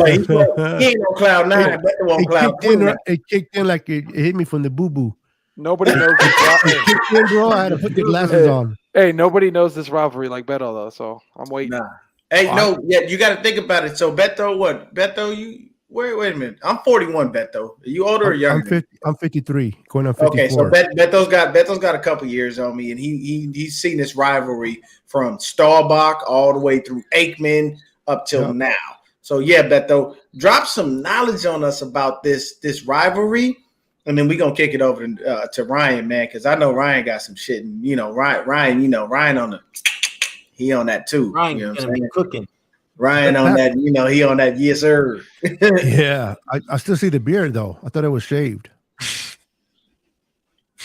Speaker 5: He ain't on cloud 9. Beto on cloud 10.
Speaker 3: It kicked in like it hit me from the boo boo.
Speaker 4: Nobody knows
Speaker 3: this bro. I had to put the glasses on.
Speaker 4: Hey, nobody knows this rivalry like Beto, though, so I'm waiting.
Speaker 5: Nah. Hey, you got to think about it. So, Beto, what? Beto, you wait a minute. I'm 41, Beto. Are you older or younger?
Speaker 3: I'm 53, going on 54.
Speaker 5: Okay, so Beto's got a couple years on me, and he's seen this rivalry from Staubach all the way through Aikman up till now. So, Beto, drop some knowledge on us about this rivalry. And then we're going to kick it over to Ryan, man, because I know Ryan got some shit. And, Ryan on he on that too.
Speaker 1: Ryan, you know what I'm saying? Cooking.
Speaker 5: Ryan on that, he on that, yes, sir.
Speaker 3: Yeah. I still see the beard, though. I thought it was shaved.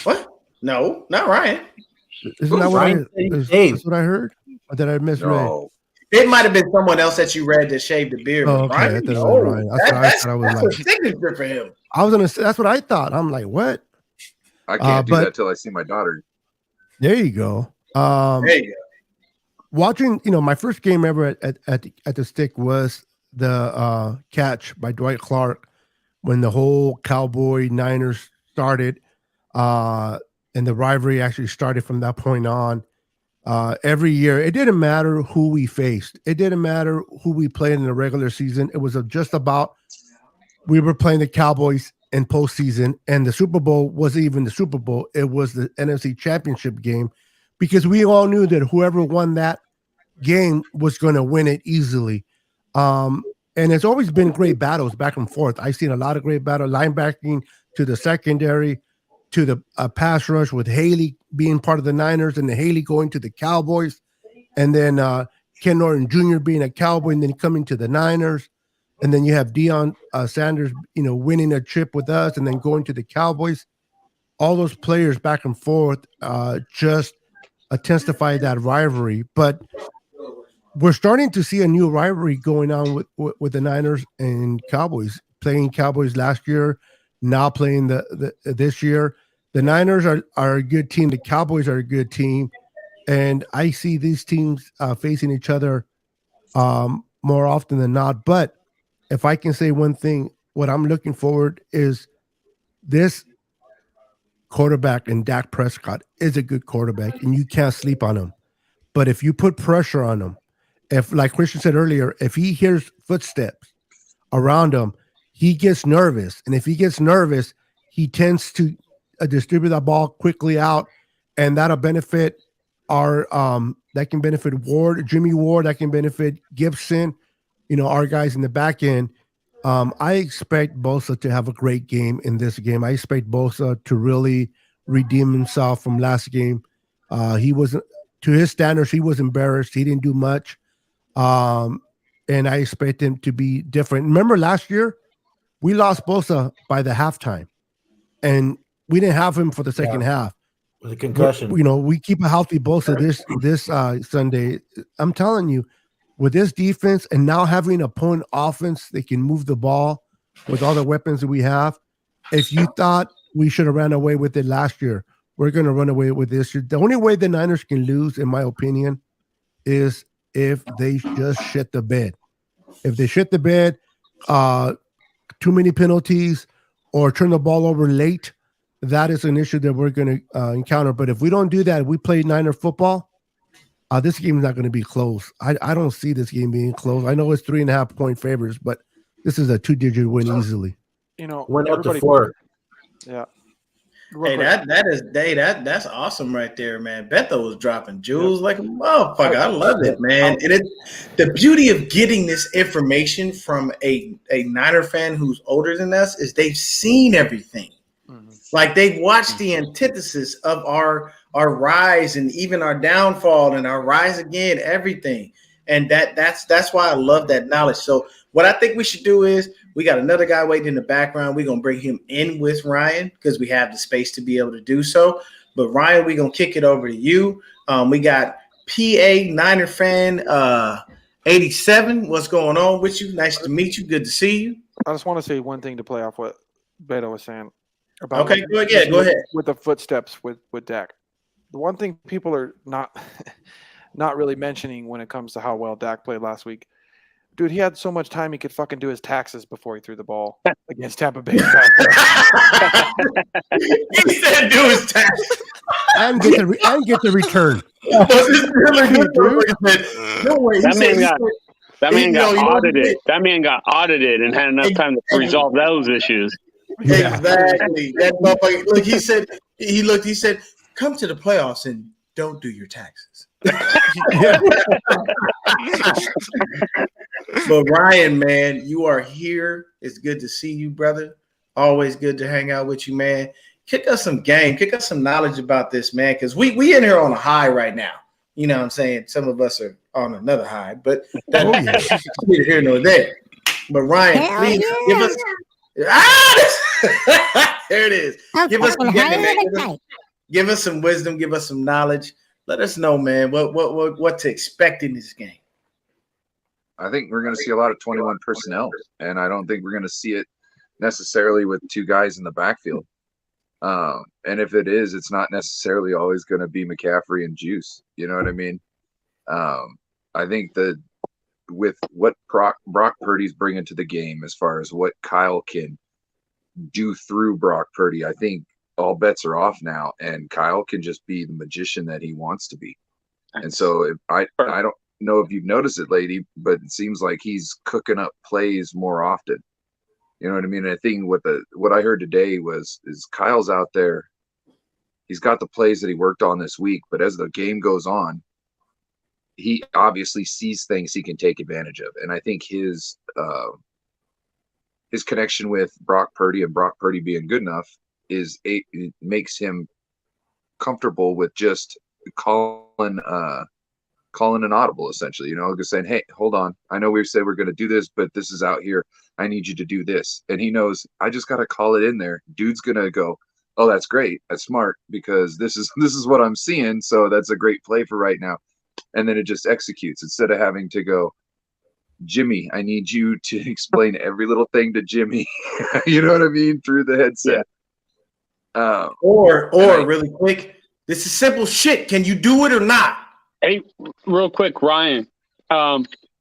Speaker 5: What? No, not Ryan.
Speaker 3: Isn't that that's what I heard? Or did I misread?
Speaker 15: No.
Speaker 5: It might have been someone else that you read that shaved the beard.
Speaker 3: Oh, okay.
Speaker 5: Ryan, that's a signature for him.
Speaker 3: I was gonna say that's what I thought. I'm like, what?
Speaker 15: I can't do that till I see my daughter.
Speaker 3: There you go.
Speaker 5: There you go.
Speaker 3: Watching, my first game ever at the stick was the catch by Dwight Clark when the whole Cowboy Niners started, and the rivalry actually started from that point on. Every year, it didn't matter who we faced. It didn't matter who we played in the regular season. It was just about we were playing the Cowboys in postseason, and the Super Bowl wasn't even the Super Bowl. It was the NFC Championship game, because we all knew that whoever won that game was going to win it easily. And it's always been great battles back and forth. I've seen a lot of great battle, linebacking to the secondary, to the pass rush, with Haley being part of the Niners and the Haley going to the Cowboys, and then Ken Norton Jr. being a Cowboy and then coming to the Niners. And then you have Deion Sanders, winning a trip with us and then going to the Cowboys. All those players back and forth just intensify that rivalry. But we're starting to see a new rivalry going on with the Niners and Cowboys. Playing Cowboys last year, now playing the this year. The Niners are a good team. The Cowboys are a good team. And I see these teams facing each other more often than not. But if I can say one thing, what I'm looking forward is this quarterback and Dak Prescott is a good quarterback, and you can't sleep on him. But if you put pressure on him, if, like Christian said earlier, if he hears footsteps around him, he gets nervous. And if he gets nervous, he tends to distribute that ball quickly out, and that'll benefit that can benefit Jimmy Ward, that can benefit Gibson, our guys in the back end. I expect Bosa to have a great game in this game. I expect Bosa to really redeem himself from last game. He wasn't, to his standards, he was embarrassed. He didn't do much. And I expect him to be different. Remember last year, we lost Bosa by the halftime, and we didn't have him for the second half.
Speaker 1: With a concussion.
Speaker 3: We keep a healthy Bosa this Sunday. I'm telling you, with this defense and now having an opponent offense, they can move the ball with all the weapons that we have. If you thought we should have ran away with it last year, we're going to run away with this year. The only way the Niners can lose, in my opinion, is if they just shit the bed. If they shit the bed, too many penalties, or turn the ball over late, that is an issue that we're going to encounter. But if we don't do that, we play Niner football, this game is not going to be close. I don't see this game being close. I know it's 3.5 point favors, but this is a 2-digit win easily.
Speaker 1: Went up to 4.
Speaker 4: Yeah.
Speaker 5: Hey, that's awesome right there, man. Beto was dropping jewels like a motherfucker. I love it, man. And the beauty of getting this information from a Niner fan who's older than us is they've seen everything. Like they've watched the antithesis of our rise and even our downfall and our rise again, everything. And that's why I love that knowledge. So what I think we should do is we got another guy waiting in the background. We're going to bring him in with Ryan because we have the space to be able to do so. But Ryan, we're going to kick it over to you. We got PA Niner fan 87. What's going on with you? Nice to meet you. Good to see you.
Speaker 4: I just want to say one thing to play off what Beto was saying. About
Speaker 5: okay, go ahead.
Speaker 4: With the footsteps with Dak. The one thing people are not really mentioning when it comes to how well Dak played last week, dude, he had so much time he could fucking do his taxes before he threw the ball against Tampa Bay. He
Speaker 5: said do his taxes
Speaker 3: and get the return.
Speaker 16: That man got audited. That man got audited and had enough time to resolve those issues.
Speaker 5: Exactly. That motherfucker. Look, he said, come to the playoffs and don't do your taxes. But Ryan, man, you are here. It's good to see you, brother. Always good to hang out with you, man. Kick us some game. Kick us some knowledge about this, man, because we in here on a high right now. You know what I'm saying? Some of us are on another high, but that's neither here nor there. But Ryan, please give us there it is. Give us some game, man. Give us some wisdom, give us some knowledge. Let us know, man, what to expect in this game.
Speaker 15: I think we're going to see a lot of 21 personnel, and I don't think we're going to see it necessarily with 2 guys in the backfield. And if it is, it's not necessarily always going to be McCaffrey and Juice. You know what I mean? I think that with what Brock Purdy's bringing to the game as far as what Kyle can do through Brock Purdy, I think all bets are off now, and Kyle can just be the magician that he wants to be. And so I don't know if you've noticed it, lady, but it seems like he's cooking up plays more often. You know what I mean? And I think what I heard today is Kyle's out there. He's got the plays that he worked on this week, but as the game goes on, he obviously sees things he can take advantage of. And I think his connection with Brock Purdy and Brock Purdy being good enough it makes him comfortable with just calling an audible, essentially, just saying, hey, hold on. I know we said we're going to do this, but this is out here. I need you to do this. And he knows I just got to call it in there. Dude's going to go, oh, that's great. That's smart because this is what I'm seeing. So that's a great play for right now. And then it just executes instead of having to go, Jimmy, I need you to explain every little thing to Jimmy. You know what I mean? Through the headset.
Speaker 5: Or really quick, this is simple shit. Can you do it or not?
Speaker 16: Hey, real quick, Ryan.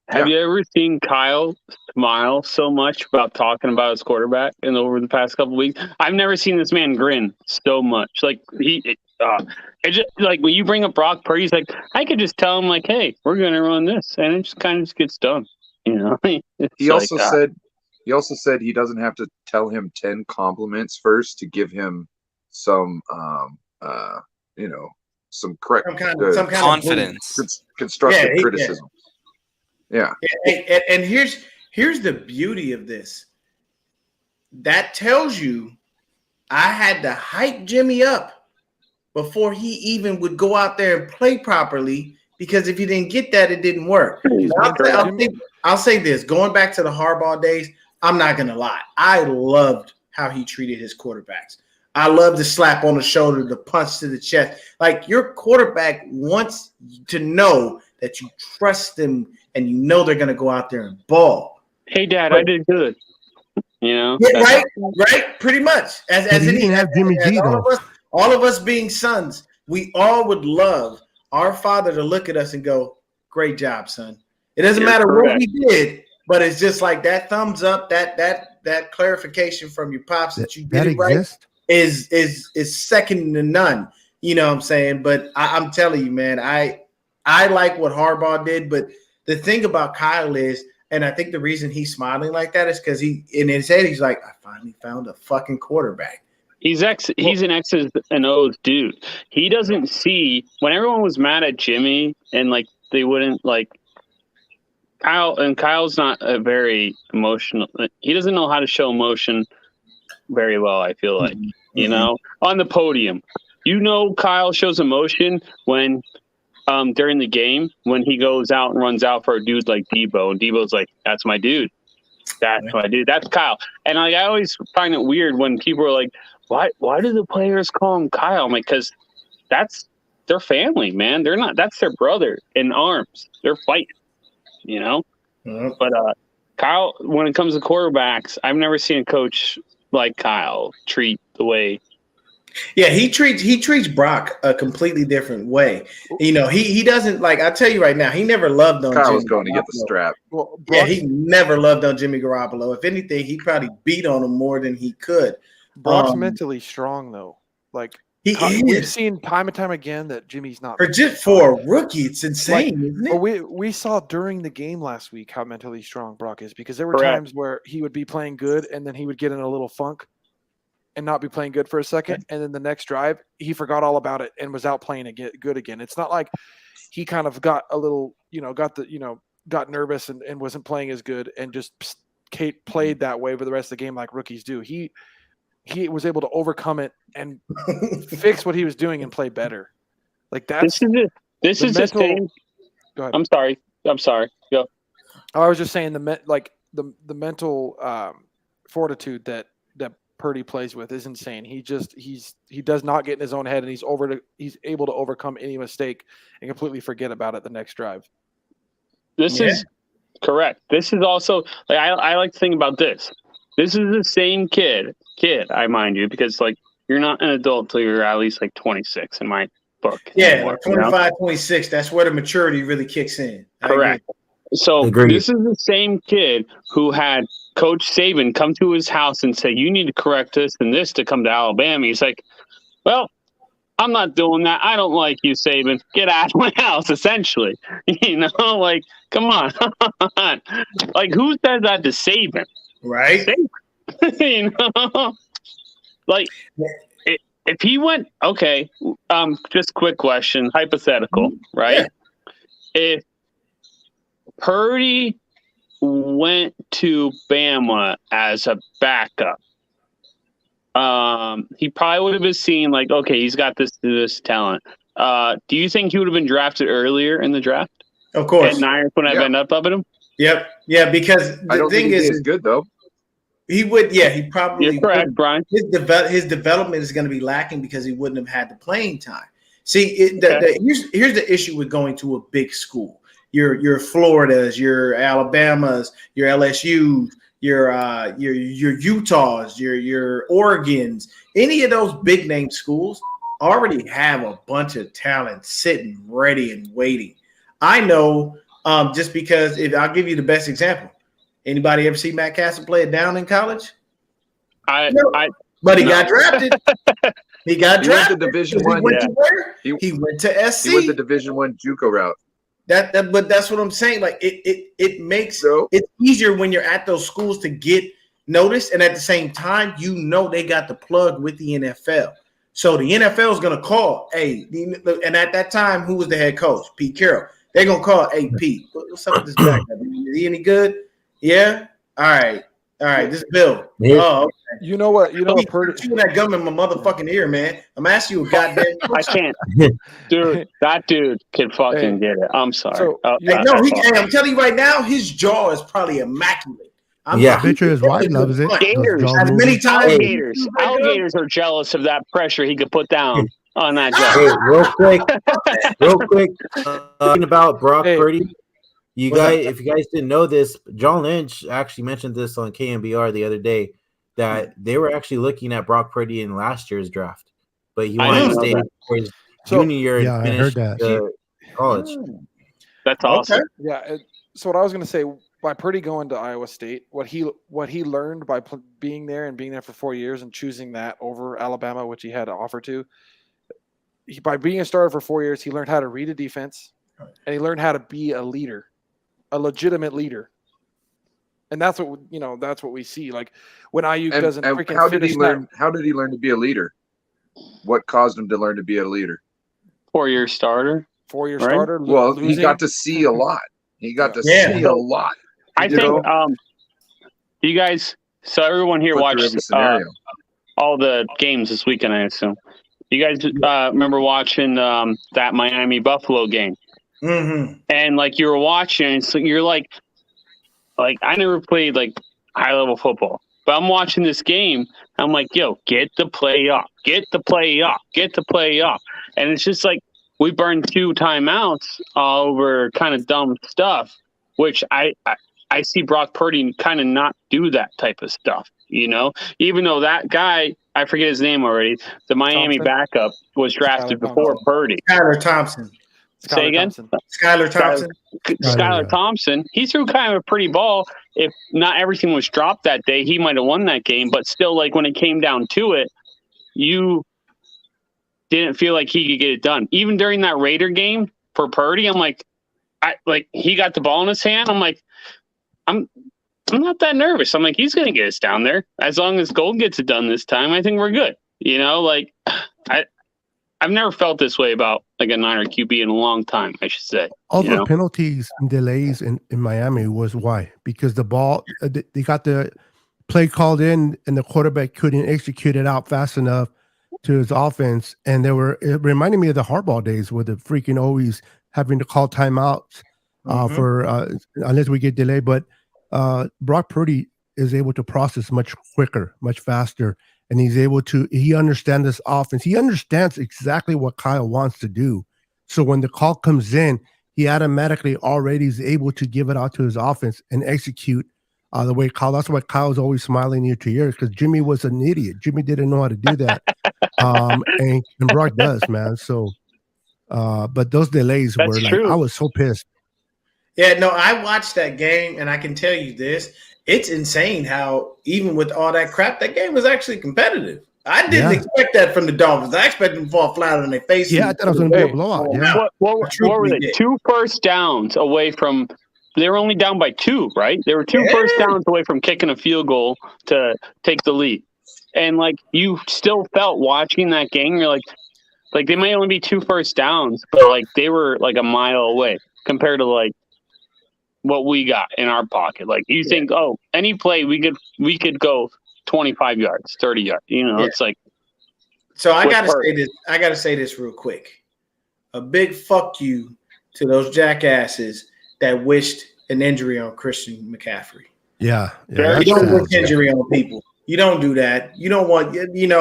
Speaker 16: Have you ever seen Kyle smile so much about talking about his quarterback over the past couple of weeks? I've never seen this man grin so much. Like it just like when you bring up Brock Purdy, he's like, I could just tell him like, hey, we're gonna run this, and it just kind of gets done. You know.
Speaker 15: He also said he doesn't have to tell him 10 compliments first to give him some some correct
Speaker 2: some kind confidence,
Speaker 15: constructive criticism. Yeah.
Speaker 5: And here's the beauty of this. That tells you I had to hype Jimmy up before he even would go out there and play properly, because if you didn't get that, it didn't work. I'll say this, going back to the Harbaugh days, I'm not going to lie. I loved how he treated his quarterbacks. I love the slap on the shoulder, the punch to the chest. Like, your quarterback wants to know that you trust them and you know they're going to go out there and ball.
Speaker 16: Hey, Dad, I did good. You know?
Speaker 5: Yeah, right. Pretty much. As
Speaker 3: Jimmy G,
Speaker 5: all of us being sons, we all would love our father to look at us and go, "Great job, son." It doesn't matter what we did, but it's just like that thumbs up, that clarification from your pops that you did it right is second to none. You know what I'm saying? But I'm telling you, man, I like what Harbaugh did, but the thing about Kyle is, and I think the reason he's smiling like that is because he, in his head, he's like, I finally found a fucking quarterback.
Speaker 16: He's an X's and O's dude. He doesn't see when everyone was mad at Jimmy and like they wouldn't like Kyle's not a very emotional. He doesn't know how to show emotion very well, I feel like. You know, on the podium. You know, Kyle shows emotion when during the game when he goes out and runs out for a dude like Debo, and Debo's like, "That's my dude. That's my dude. That's Kyle." And I always find it weird when people are like, "Why do the players call him Kyle?" I'm like, because that's their family, man. They're not. That's their brother in arms. They're fighting, you know. But Kyle, when it comes to quarterbacks, I've never seen a coach like Kyle treat the way.
Speaker 5: Yeah, he treats Brock a completely different way. You know, he doesn't like. I tell you right now, he never loved on.
Speaker 15: Kyle was going to get the strap.
Speaker 5: Well, he never loved on Jimmy Garoppolo. If anything, he probably beat on him more than he could.
Speaker 4: Brock's mentally strong, though. Like we've seen time and time again that Jimmy's not.
Speaker 5: For a rookie, it's insane, isn't it?
Speaker 4: But we saw during the game last week how mentally strong Brock is, because there were times where he would be playing good and then he would get in a little funk and not be playing good for a second, and then the next drive he forgot all about it and was out playing good again. It's not like he kind of got a little, got nervous and wasn't playing as good and just played that way for the rest of the game like rookies do. He was able to overcome it and fix what he was doing and play better. Like that's
Speaker 16: this is the same.
Speaker 4: Go ahead.
Speaker 16: I'm sorry. Go.
Speaker 4: I was just saying the mental fortitude that Purdy plays with is insane. He does not get in his own head, and he's able to overcome any mistake and completely forget about it the next drive.
Speaker 16: This is correct. This is also like I like to think about this. This is the same kid, I mind you, because like you're not an adult till you're at least like 26 in my book.
Speaker 5: Yeah, like 25, 26. That's where the maturity really kicks in.
Speaker 16: Correct. So this is the same kid who had Coach Saban come to his house and say, "You need to correct this and this to come to Alabama." He's like, "Well, I'm not doing that. I don't like you, Saban. Get out of my house," essentially. You know, like, come on. Like, who says that to Saban?
Speaker 5: Right.
Speaker 16: You know, like if he went, okay, just quick question, hypothetical, right? Yeah. If Purdy went to Bama as a backup, he probably would have been seen like, okay, he's got this talent. Do you think he would have been drafted earlier in the draft?
Speaker 5: Of course.
Speaker 16: And Niners would have ended up with him?
Speaker 5: Yep. Yeah, because the thing is
Speaker 15: good though.
Speaker 5: He would, he probably.
Speaker 16: You're correct, Brian.
Speaker 5: His development is going to be lacking because he wouldn't have had the playing time. See, here's the issue with going to a big school. Your Floridas, your Alabamas, your LSUs, your Utahs, your Oregons, any of those big name schools already have a bunch of talent sitting ready and waiting. I know Just because I'll give you the best example. Anybody ever see Matt Castle play it down in college? But he got drafted. He got
Speaker 15: He went
Speaker 5: drafted.
Speaker 15: to Division
Speaker 5: He
Speaker 15: One.
Speaker 5: went to where? He went to SC.
Speaker 15: He went the Division One JUCO route.
Speaker 5: But that's what I'm saying. Like it makes it's easier when you're at those schools to get noticed, and at the same time, they got the plug with the NFL. So the NFL is gonna call, and at that time, who was the head coach? Pete Carroll. They're gonna call, Pete, what's up with this guy? Is he any good? Yeah. All right. This is Bill.
Speaker 1: Yeah.
Speaker 5: Oh, okay.
Speaker 4: You know what?
Speaker 5: Purdy. That gum in my motherfucking ear, man. I'm asking you a goddamn question.
Speaker 16: I can't, dude. That dude can fucking get it. I'm sorry.
Speaker 5: I'm telling you right now, his jaw is probably immaculate.
Speaker 3: I bet you his wife loves it.
Speaker 16: Gators,
Speaker 5: as many times.
Speaker 16: Alligators are jealous of that pressure he could put down on that jaw.
Speaker 1: Hey, real quick, talking about Brock Purdy. If you guys didn't know this, John Lynch actually mentioned this on KMBR the other day that they were actually looking at Brock Purdy in last year's draft, but he wanted to stay for his junior year and finish college.
Speaker 16: That's awesome.
Speaker 4: Okay. Yeah. So what I was going to say, by Purdy going to Iowa State, what he learned by being there for 4 years and choosing that over Alabama, which he had to offer to, by being a starter for 4 years, he learned how to read a defense, and he learned how to be a leader. A legitimate leader, and that's what we see. Like when Ayuk doesn't freaking
Speaker 15: how did
Speaker 4: finish
Speaker 15: he learn? How did he learn to be a leader? What caused him to learn to be a leader?
Speaker 16: 4-year starter.
Speaker 4: 4-year starter.
Speaker 15: Well, he got to see a lot. He got to see a lot.
Speaker 16: I think you guys. So everyone here watched all the games this weekend, I assume. You guys remember watching that Miami Buffalo game?
Speaker 5: Mm-hmm.
Speaker 16: And like you were watching, so you're like I never played like high level football, but I'm watching this game. I'm like, yo, get the play up, and it's just like we burned 2 timeouts over kind of dumb stuff, which I see Brock Purdy kind of not do that type of stuff, even though that guy, I forget his name already, the Miami backup was drafted before Purdy.
Speaker 5: Skylar Thompson.
Speaker 16: Say again?
Speaker 5: Skylar Thompson.
Speaker 16: Skylar Thompson. He threw kind of a pretty ball. If not everything was dropped that day, he might have won that game. But still, like when it came down to it, you didn't feel like he could get it done. Even during that Raider game for Purdy, I'm like, he got the ball in his hand. I'm like, I'm not that nervous. I'm like, he's gonna get us down there. As long as Gold gets it done this time, I think we're good. I've never felt this way about like a Niner QB in a long time, I should say.
Speaker 3: All the penalties and delays in Miami was why? Because the ball, they got the play called in and the quarterback couldn't execute it out fast enough to his offense. And it reminded me of the Harbaugh days where the freaking always having to call timeouts for unless we get delayed. But Brock Purdy is able to process much quicker, much faster. And he understands this offense. He understands exactly what Kyle wants to do. So when the call comes in, he automatically already is able to give it out to his offense and execute the way Kyle. That's why Kyle's always smiling ear to ear, because Jimmy was an idiot. Jimmy didn't know how to do that. And Brock does, man. So, but those delays were like, I was so pissed.
Speaker 5: Yeah, no, I watched that game, and I can tell you this. It's insane how, even with all that crap, that game was actually competitive. I didn't expect that from the Dolphins. I expected them to fall flat on their face.
Speaker 3: Yeah, I thought it was going to be a blowout. Yeah.
Speaker 16: What were they? 2 first downs away from – they were only down by 2, right? They were 2 first downs away from kicking a field goal to take the lead. And, like, you still felt watching that game, you're like they might only be 2 first downs, but, like, they were, like, a mile away compared to, like, what we got in our pocket. Like you think, any play we could go 25 yards, 30 yards. It's like.
Speaker 5: So I gotta say this real quick. A big fuck you to those jackasses that wished an injury on Christian McCaffrey.
Speaker 3: Yeah.
Speaker 5: You don't wish injury on people. You don't do that. You don't want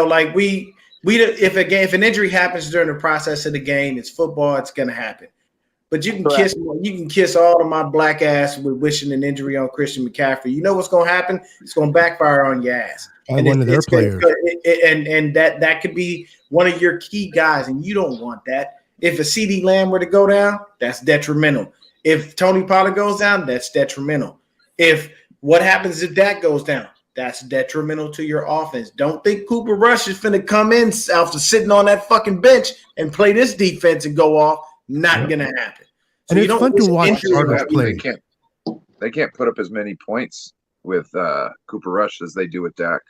Speaker 5: like we if an injury happens during the process of the game, it's football. It's gonna happen. But you can kiss all of my black ass with wishing an injury on Christian McCaffrey. You know what's going to happen? It's going to backfire on your ass.
Speaker 3: And one of their players.
Speaker 5: And that could be one of your key guys, and you don't want that. If a CD Lamb were to go down, that's detrimental. If Tony Pollard goes down, that's detrimental. What happens if Dak goes down? That's detrimental to your offense. Don't think Cooper Rush is finna come in after sitting on that fucking bench and play this defense and go off. Not gonna happen. So
Speaker 3: And
Speaker 5: you
Speaker 3: it's
Speaker 5: don't
Speaker 3: fun to
Speaker 5: lose
Speaker 3: watch
Speaker 5: injuries.
Speaker 3: Cardinals play.
Speaker 15: They can't put up as many points with Cooper Rush as they do with Dak.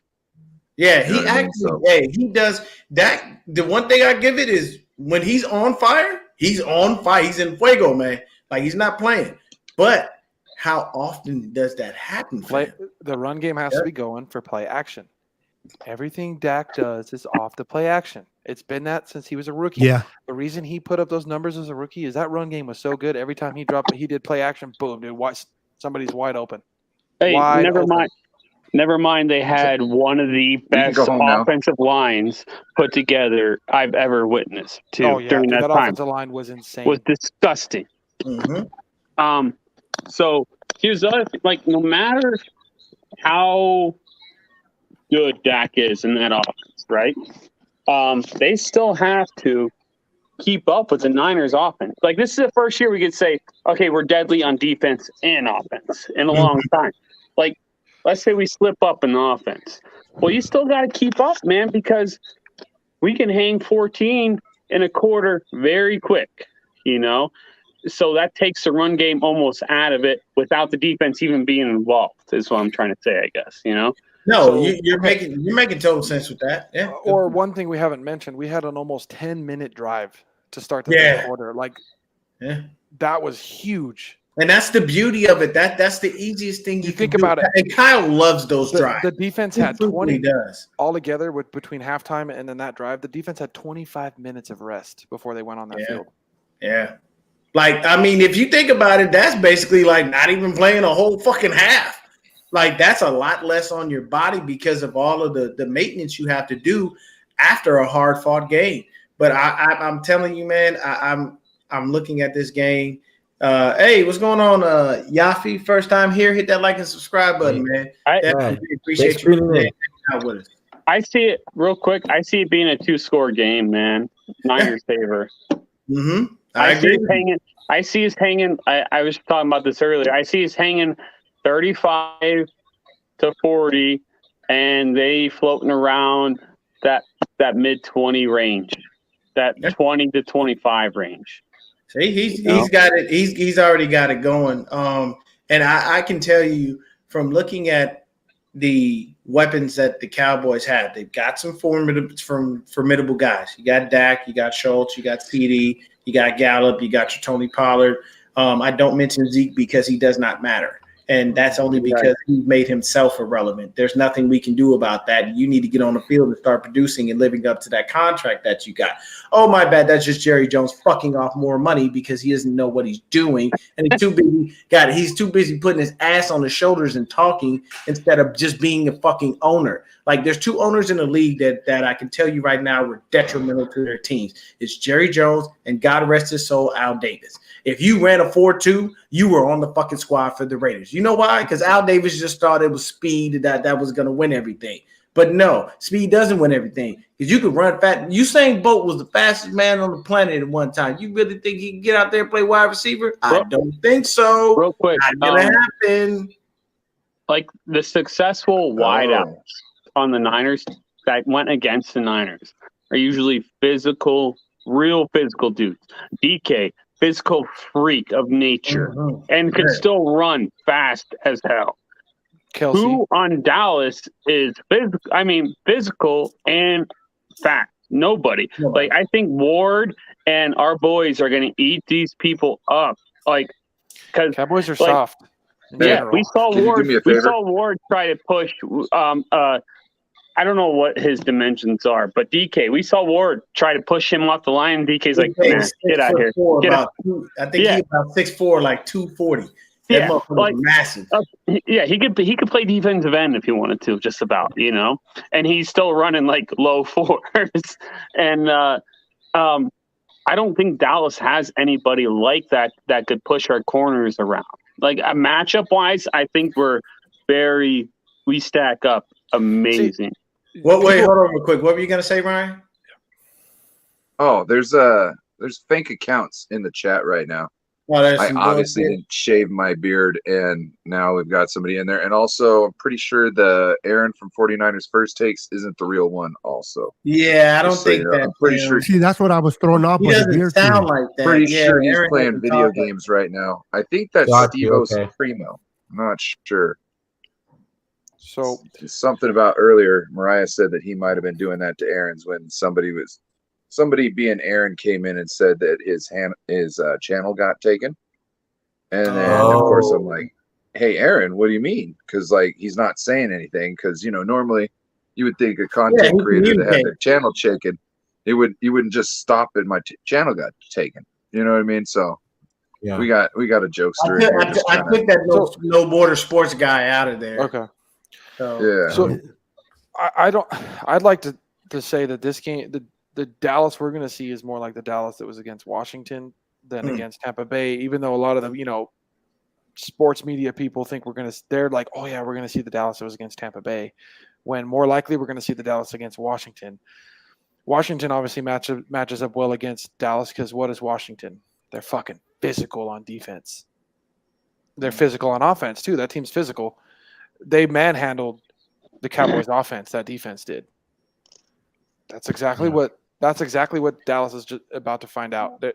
Speaker 5: Yeah,
Speaker 15: You know
Speaker 5: he
Speaker 15: what I mean?
Speaker 5: actually,
Speaker 15: So-
Speaker 5: hey, he does that. The one thing I give it is when he's on fire, he's on fire. He's in fuego, man. Like he's not playing. But how often does that happen?
Speaker 4: The run game has to be going for play action. Everything Dak does is off the play action. It's been that since he was a rookie.
Speaker 3: Yeah.
Speaker 4: The reason he put up those numbers as a rookie is that run game was so good. Every time he did play action, boom, dude, somebody's wide open.
Speaker 16: Hey,
Speaker 4: Wide
Speaker 16: never
Speaker 4: open.
Speaker 16: mind. Never mind. They had one of the best
Speaker 15: go home now.
Speaker 16: offensive lines put together I've ever witnessed. Too
Speaker 4: Oh yeah,
Speaker 16: during
Speaker 4: dude,
Speaker 16: that
Speaker 4: that
Speaker 16: time
Speaker 4: offensive line was insane.
Speaker 16: was disgusting.
Speaker 5: Mm-hmm.
Speaker 16: So here's the other thing. Like, no matter how good Dak is in that offense, right? They still have to keep up with the Niners offense. Like, this is the first year we could say, okay, we're deadly on defense and offense in a long time. Like, let's say we slip up in the offense. Well, you still got to keep up, man, because we can hang 14 in a quarter very quick, you know? So that takes the run game almost out of it without the defense even being involved, is what I'm trying to say, I guess, you know?
Speaker 5: No,
Speaker 16: So-
Speaker 5: you're making total sense with that. Yeah.
Speaker 4: Or one thing we haven't mentioned, we had an almost 10-minute drive to start the third quarter. Like, that was huge.
Speaker 5: And that's the beauty of it. That's the easiest thing you
Speaker 4: think
Speaker 5: can do.
Speaker 4: about it.
Speaker 5: And Kyle loves those drives.
Speaker 4: The defense
Speaker 5: He
Speaker 4: had
Speaker 5: truthfully
Speaker 4: 20
Speaker 5: does.
Speaker 4: altogether between halftime and then that drive. The defense had 25 minutes of rest before they went on that field.
Speaker 5: Yeah. Like, I mean, if you think about it, that's basically like not even playing a whole fucking half. Like, that's a lot less on your body because of all of the maintenance you have to do after a hard-fought game. But I'm telling you, man, I'm looking at this game. Hey, what's going on, Yafi? First time here. Hit that like and subscribe button, man. Definitely appreciate you hanging out with us.
Speaker 16: I see it real quick. I see it being a 2-score game, man. Niners favor.
Speaker 5: Mm-hmm.
Speaker 16: I see us hanging. I was talking about this earlier. I see us hanging 35-40, and they floating around that mid-20 range, that 20 to 25 range.
Speaker 5: See, he's got it. He's already got it going. And I can tell you from looking at the weapons that the Cowboys have, they've got some formidable guys. You got Dak, you got Schultz, you got CD, you got Gallup, you got your Tony Pollard. I don't mention Zeke because he does not matter. And that's only because he made himself irrelevant. There's nothing we can do about that. You need to get on the field and start producing and living up to that contract that you got. Oh, my bad. That's just Jerry Jones fucking off more money because he doesn't know what he's doing. And he's too busy putting his ass on his shoulders and talking instead of just being a fucking owner. Like, there's two owners in the league that I can tell you right now were detrimental to their teams. It's Jerry Jones and, God rest his soul, Al Davis. If you ran a 4-2, you were on the fucking squad for the Raiders. You know why? Because Al Davis just thought it was speed that was going to win everything. But no, speed doesn't win everything. Because you could run fast. Usain Bolt was the fastest man on the planet at one time. You really think he can get out there and play wide receiver? I don't think so.
Speaker 16: Real quick.
Speaker 5: Not going to happen.
Speaker 16: Like, the successful wideouts on the Niners that went against the Niners are usually real physical dudes. DK, physical freak of nature, and could still run fast as hell.
Speaker 4: Kelsey.
Speaker 16: Who on Dallas is physical and fast? Nobody. Like, I think Ward and our boys are going to eat these people up. Like, because
Speaker 4: Cowboys are soft.
Speaker 16: Yeah, we saw Ward try to push. I don't know what his dimensions are, but DK, we saw Ward try to push him off the line. DK's like, man, get out here.
Speaker 5: I think he's about 6'4", like 240. That motherfucker was massive.
Speaker 16: He could play defensive end if he wanted to, just about, you know. And he's still running like low fours. And I don't think Dallas has anybody like that could push our corners around. Like, matchup wise, I think we stack up amazing.
Speaker 5: Wait, hold on real quick. What were you gonna say, Ryan?
Speaker 15: Oh, there's fake accounts in the chat right now.
Speaker 5: Oh, that's
Speaker 15: I
Speaker 5: some
Speaker 15: obviously
Speaker 5: bullshit.
Speaker 15: didn't shave my beard, and now we've got somebody in there. And also, I'm pretty sure the Aaron from 49ers First Takes isn't the real one also.
Speaker 5: Yeah, I don't
Speaker 15: Just so
Speaker 5: think
Speaker 15: you know.
Speaker 5: that.
Speaker 15: I'm pretty sure
Speaker 3: See, that's what I was thrown off
Speaker 5: He
Speaker 3: by the
Speaker 5: doesn't
Speaker 3: beard
Speaker 5: sound
Speaker 3: thing.
Speaker 5: like that.
Speaker 15: pretty
Speaker 5: Yeah,
Speaker 15: sure he's
Speaker 5: Aaron
Speaker 15: playing
Speaker 5: doesn't
Speaker 15: video
Speaker 5: talk like
Speaker 15: games right now. I think that's
Speaker 1: Got
Speaker 15: Steve
Speaker 1: you,
Speaker 15: O's
Speaker 1: okay.
Speaker 15: Primo. I'm not sure.
Speaker 4: So
Speaker 15: Something about earlier, Mariah said that he might have been doing that to Aaron's when somebody being Aaron came in and said that his channel got taken. And then, of course, I'm like, hey, Aaron, what do you mean? Because, like, he's not saying anything. Because, normally you would think a content
Speaker 5: he
Speaker 15: creator that had
Speaker 5: communicates.
Speaker 15: their channel taken, you wouldn't just stop and my channel got taken. You know what I mean? So
Speaker 1: Yeah.
Speaker 15: we got a jokester in here.
Speaker 5: I
Speaker 15: just trying
Speaker 5: took that no border sports guy out of there.
Speaker 4: okay.
Speaker 5: So,
Speaker 15: Yeah.
Speaker 4: So I'd like to say that this game, the Dallas we're going to see is more like the Dallas that was against Washington than against Tampa Bay. Even though a lot of the sports media people think they're like, oh yeah, we're going to see the Dallas that was against Tampa Bay, when more likely we're going to see the Dallas against Washington. Washington obviously matches up well against Dallas because what is Washington? They're fucking physical on defense. They're physical on offense too. That team's physical. They manhandled the Cowboys offense. That defense did. That's exactly what Dallas is just about to find out. That,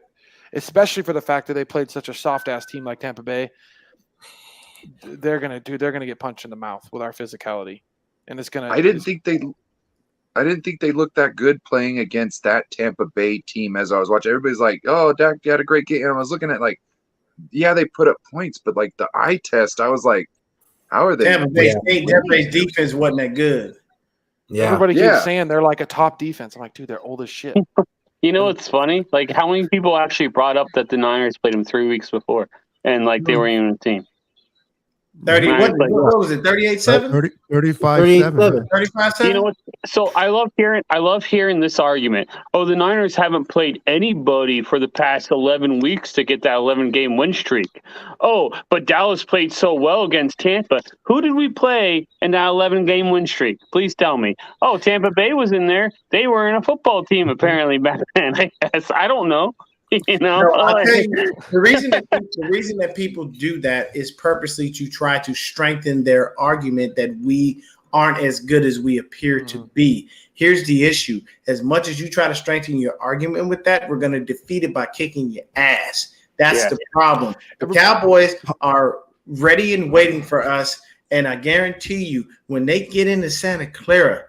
Speaker 4: especially for the fact that they played such a soft ass team like Tampa Bay. They're gonna get punched in the mouth with our physicality, and it's gonna.
Speaker 15: I didn't think they looked that good playing against that Tampa Bay team. As I was watching, everybody's like, "Oh, Dak had a great game," and I was looking at like, yeah, they put up points, but like the eye test, I was like, how are they?
Speaker 5: Tampa Bay's defense wasn't that good.
Speaker 1: Yeah.
Speaker 4: Everybody keeps saying they're like a top defense. I'm like, dude, they're old as shit.
Speaker 16: You know what's funny? Like, how many people actually brought up that the Niners played them 3 weeks before, and like they weren't even a team?
Speaker 5: 30. What was it? 38-7?
Speaker 3: 35-7.
Speaker 5: 35-7.
Speaker 16: You know what? So I love hearing this argument. Oh, the Niners haven't played anybody for the past 11 weeks to get that 11-game win streak. Oh, but Dallas played so well against Tampa. Who did we play in that 11-game win streak? Please tell me. Oh, Tampa Bay was in there. They were in a football team apparently back then. I guess I don't know.
Speaker 5: No, I'll tell you, the reason that people do that is purposely to try to strengthen their argument that we aren't as good as we appear to be. Here's the issue. As much as you try to strengthen your argument with that, we're going to defeat it by kicking your ass. That's the problem. The Cowboys are ready and waiting for us, and I guarantee you, when they get into Santa Clara,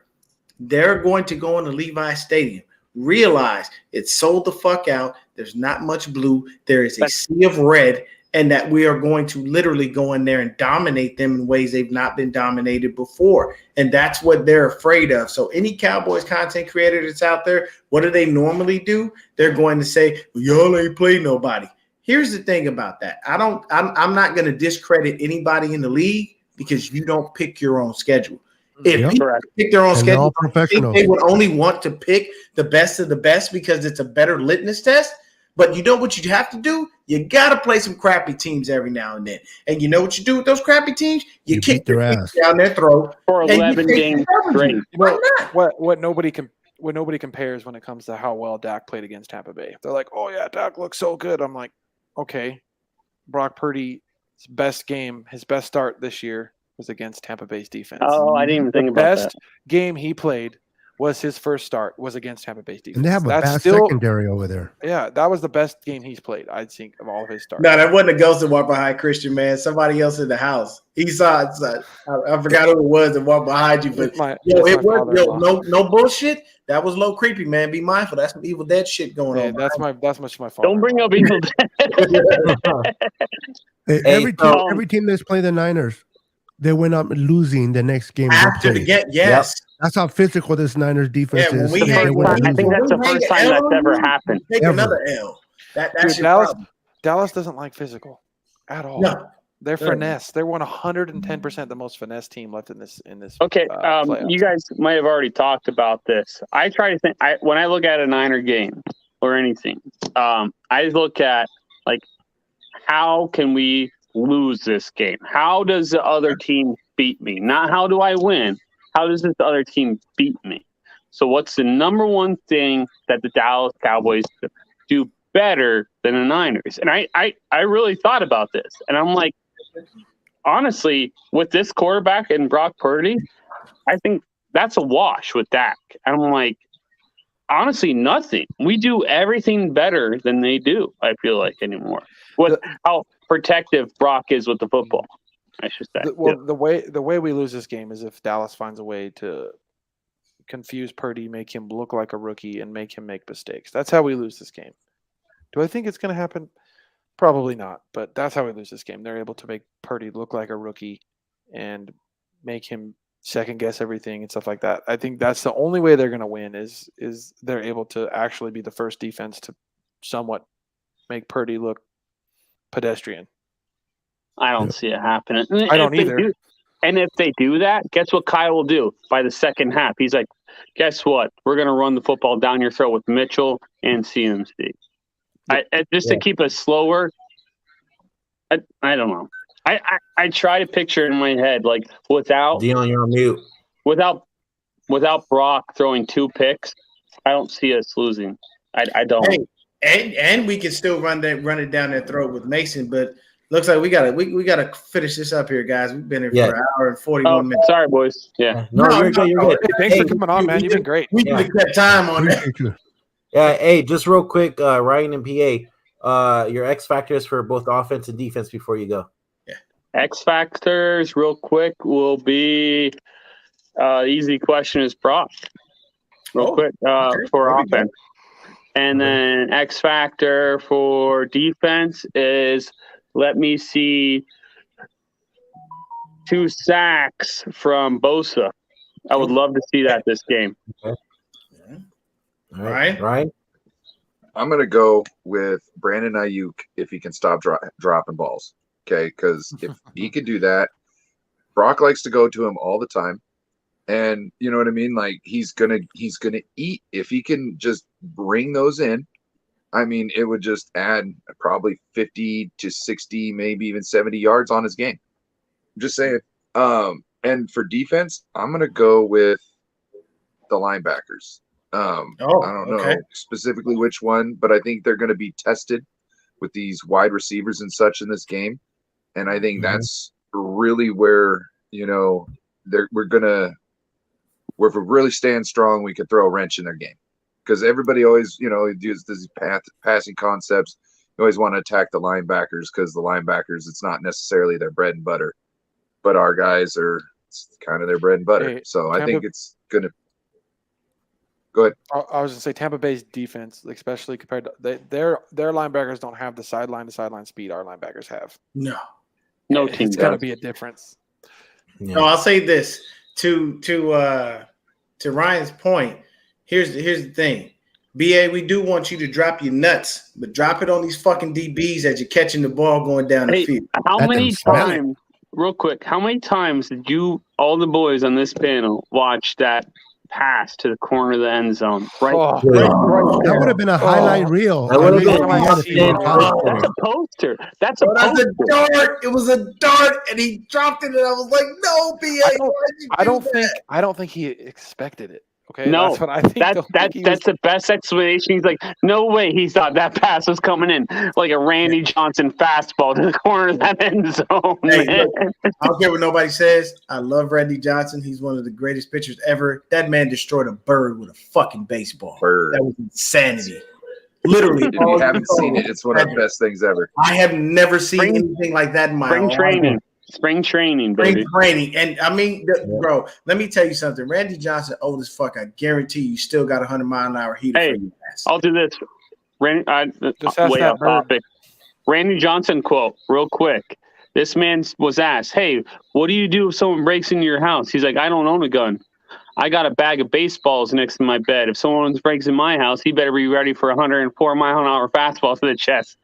Speaker 5: they're going to go into Levi Stadium. Realize it's sold the fuck out. There's not much blue. There is a sea of red, and that we are going to literally go in there and dominate them in ways they've not been dominated before. And that's what they're afraid of. So any Cowboys content creator that's out there, what do they normally do? They're going to say, well, y'all ain't played nobody. Here's the thing about that. I'm not going to discredit anybody in the league because you don't pick your own schedule. If people pick their own schedule, I think they would only want to pick the best of the best because it's a better litmus test. But you know what you have to do? You got to play some crappy teams every now and then. And you know what you do with those crappy teams? You kick their ass down their throat
Speaker 16: for 11 games straight.
Speaker 4: What nobody compares when it comes to how well Dak played against Tampa Bay. They're like, oh yeah, Dak looks so good. I'm like, okay, Brock Purdy's best game, his best start this year was against Tampa Bay's defense.
Speaker 16: Oh, I didn't even think about that.
Speaker 4: The best game he played was his first start was against Tampa Bay's defense.
Speaker 3: And they have a bad secondary over there.
Speaker 4: Yeah, that was the best game he's played, I think, of all of his starts.
Speaker 5: No, that wasn't a ghost that walked behind Christian, man. Somebody else in the house. He saw it. I forgot who it was that walked behind you, but no bullshit. That was low creepy, man. Be mindful. That's some Evil Dead shit going on.
Speaker 4: That's much my fault.
Speaker 16: Don't bring up Evil Dead.
Speaker 3: Every team that's played the Niners, they went up losing the next game.
Speaker 5: After the get, yes.
Speaker 3: Yep. That's how physical this Niners defense is.
Speaker 16: I think that's the first time that's ever happened.
Speaker 5: Take another L. That's
Speaker 4: Dude, Dallas doesn't like physical at all. No. They're finesse. They're 110% the most finesse team left in this.
Speaker 16: Okay, you guys might have already talked about this. I try to think. When I look at a Niner game or anything, I look at like how can we lose this game? How does the other team beat me? Not how do I win? How does this other team beat me? So what's the number one thing that the Dallas Cowboys do better than the Niners. And I really thought about this. And I'm like, honestly, with this quarterback and Brock Purdy, I think that's a wash with Dak. And I'm like, honestly, nothing. We do everything better than they do, I feel like, anymore. With how protective Brock is with the football, I should say.
Speaker 4: The way we lose this game is if Dallas finds a way to confuse Purdy, make him look like a rookie, and make him make mistakes. That's how we lose this game. Do I think it's going to happen? Probably not, but that's how we lose this game. They're able to make Purdy look like a rookie and make him second guess everything and stuff like that. I think that's the only way they're going to win is they're able to actually be the first defense to somewhat make Purdy look pedestrian.
Speaker 16: I don't see it happening.
Speaker 4: I don't either.
Speaker 16: And if they do that, guess what Kyle will do by the second half? He's like, guess what? We're going to run the football down your throat with Mitchell and CMC. To keep us slower. I don't know. I try to picture it in my head, like without
Speaker 1: Deon, you're on mute.
Speaker 16: Without Brock throwing 2 picks, I don't see us losing. I don't.
Speaker 5: Hey, and we can still run it down their throat with Mason, but looks like we gotta finish this up here, guys. We've been here for an hour and 41 minutes.
Speaker 16: Sorry, boys. Yeah.
Speaker 1: No, you're good. You're good.
Speaker 4: Hey, thanks for coming on, man. You've been great.
Speaker 5: We could have kept time on that.
Speaker 1: Yeah. Hey, just real quick, Ryan and PA, your X factors for both offense and defense before you go.
Speaker 16: X factors, real quick, will be easy question is Brock. Real quick for offense. And then X factor for defense is, let me see, 2 sacks from Bosa. I would love to see that this game.
Speaker 1: Okay. All right. Ryan?
Speaker 15: I'm going to go with Brandon Ayuk if he can stop dropping balls. Okay, because if he could do that, Brock likes to go to him all the time. And you know what I mean? Like he's gonna eat if he can just bring those in. I mean, it would just add probably 50 to 60, maybe even 70 yards on his game. I'm just saying. And for defense, I'm gonna go with the linebackers. I don't know specifically which one, but I think they're gonna be tested with these wide receivers and such in this game. And I think that's really where, if we're really staying strong, we could throw a wrench in their game. Because everybody always, does these passing concepts. You always want to attack the linebackers because the linebackers, it's not necessarily their bread and butter. But our guys are kind of their bread and butter.
Speaker 4: Hey,
Speaker 15: so I think it's going to – go ahead.
Speaker 4: I was going to say Tampa Bay's defense, especially compared to their linebackers don't have the sideline-to-sideline speed our linebackers have.
Speaker 16: No team
Speaker 4: It's got to be a difference.
Speaker 5: Yeah. No, I'll say this to Ryan's point. Here's the thing, BA. We do want you to drop your nuts, but drop it on these fucking DBs as you're catching the ball going down the field.
Speaker 16: How many times? Real quick, how many times did all the boys on this panel, watch that pass to the corner of the end zone? Right.
Speaker 3: That would have been a highlight reel.
Speaker 16: That's a poster. That's a poster.
Speaker 5: That's a dart. It was a dart, and he dropped it, and I was like, "No, BA."
Speaker 4: I don't think he expected it. Okay,
Speaker 16: no,
Speaker 4: that's what I think.
Speaker 16: That's the best explanation. He's like, no way he thought that pass was coming in like a Randy Johnson fastball to the corner of that end zone.
Speaker 5: Hey, look, I don't care what nobody says. I love Randy Johnson. He's one of the greatest pitchers ever. That man destroyed a bird with a fucking baseball. That was insanity. Literally.
Speaker 15: If you haven't seen it, it's one of the best things ever.
Speaker 5: I have never seen anything like that in my life.
Speaker 16: Spring training, baby.
Speaker 5: Spring training. And I mean, bro, let me tell you something. Randy Johnson, old as fuck. I guarantee you still got 100-mile-an-hour heater.
Speaker 16: Hey, I'll do this. Way off topic. Randy Johnson quote, real quick. This man was asked, hey, what do you do if someone breaks into your house? He's like, I don't own a gun. I got a bag of baseballs next to my bed. If someone breaks in my house, he better be ready for a 104-mile-an-hour fastball to the chest.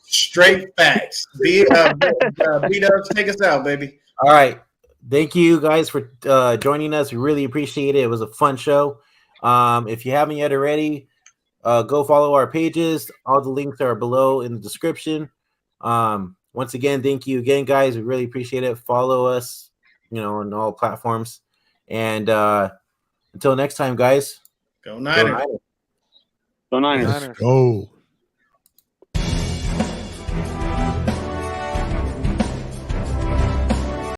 Speaker 5: Straight facts. B-Dubs, take us out, baby.
Speaker 1: All right. Thank you guys for joining us. We really appreciate it. It was a fun show. If you haven't yet already, go follow our pages. All the links are below in the description. Once again, thank you again, guys. We really appreciate it. Follow us, on all platforms. And until next time, guys.
Speaker 5: Go Niners.
Speaker 16: Go Niners.
Speaker 4: Niners.
Speaker 3: Oh.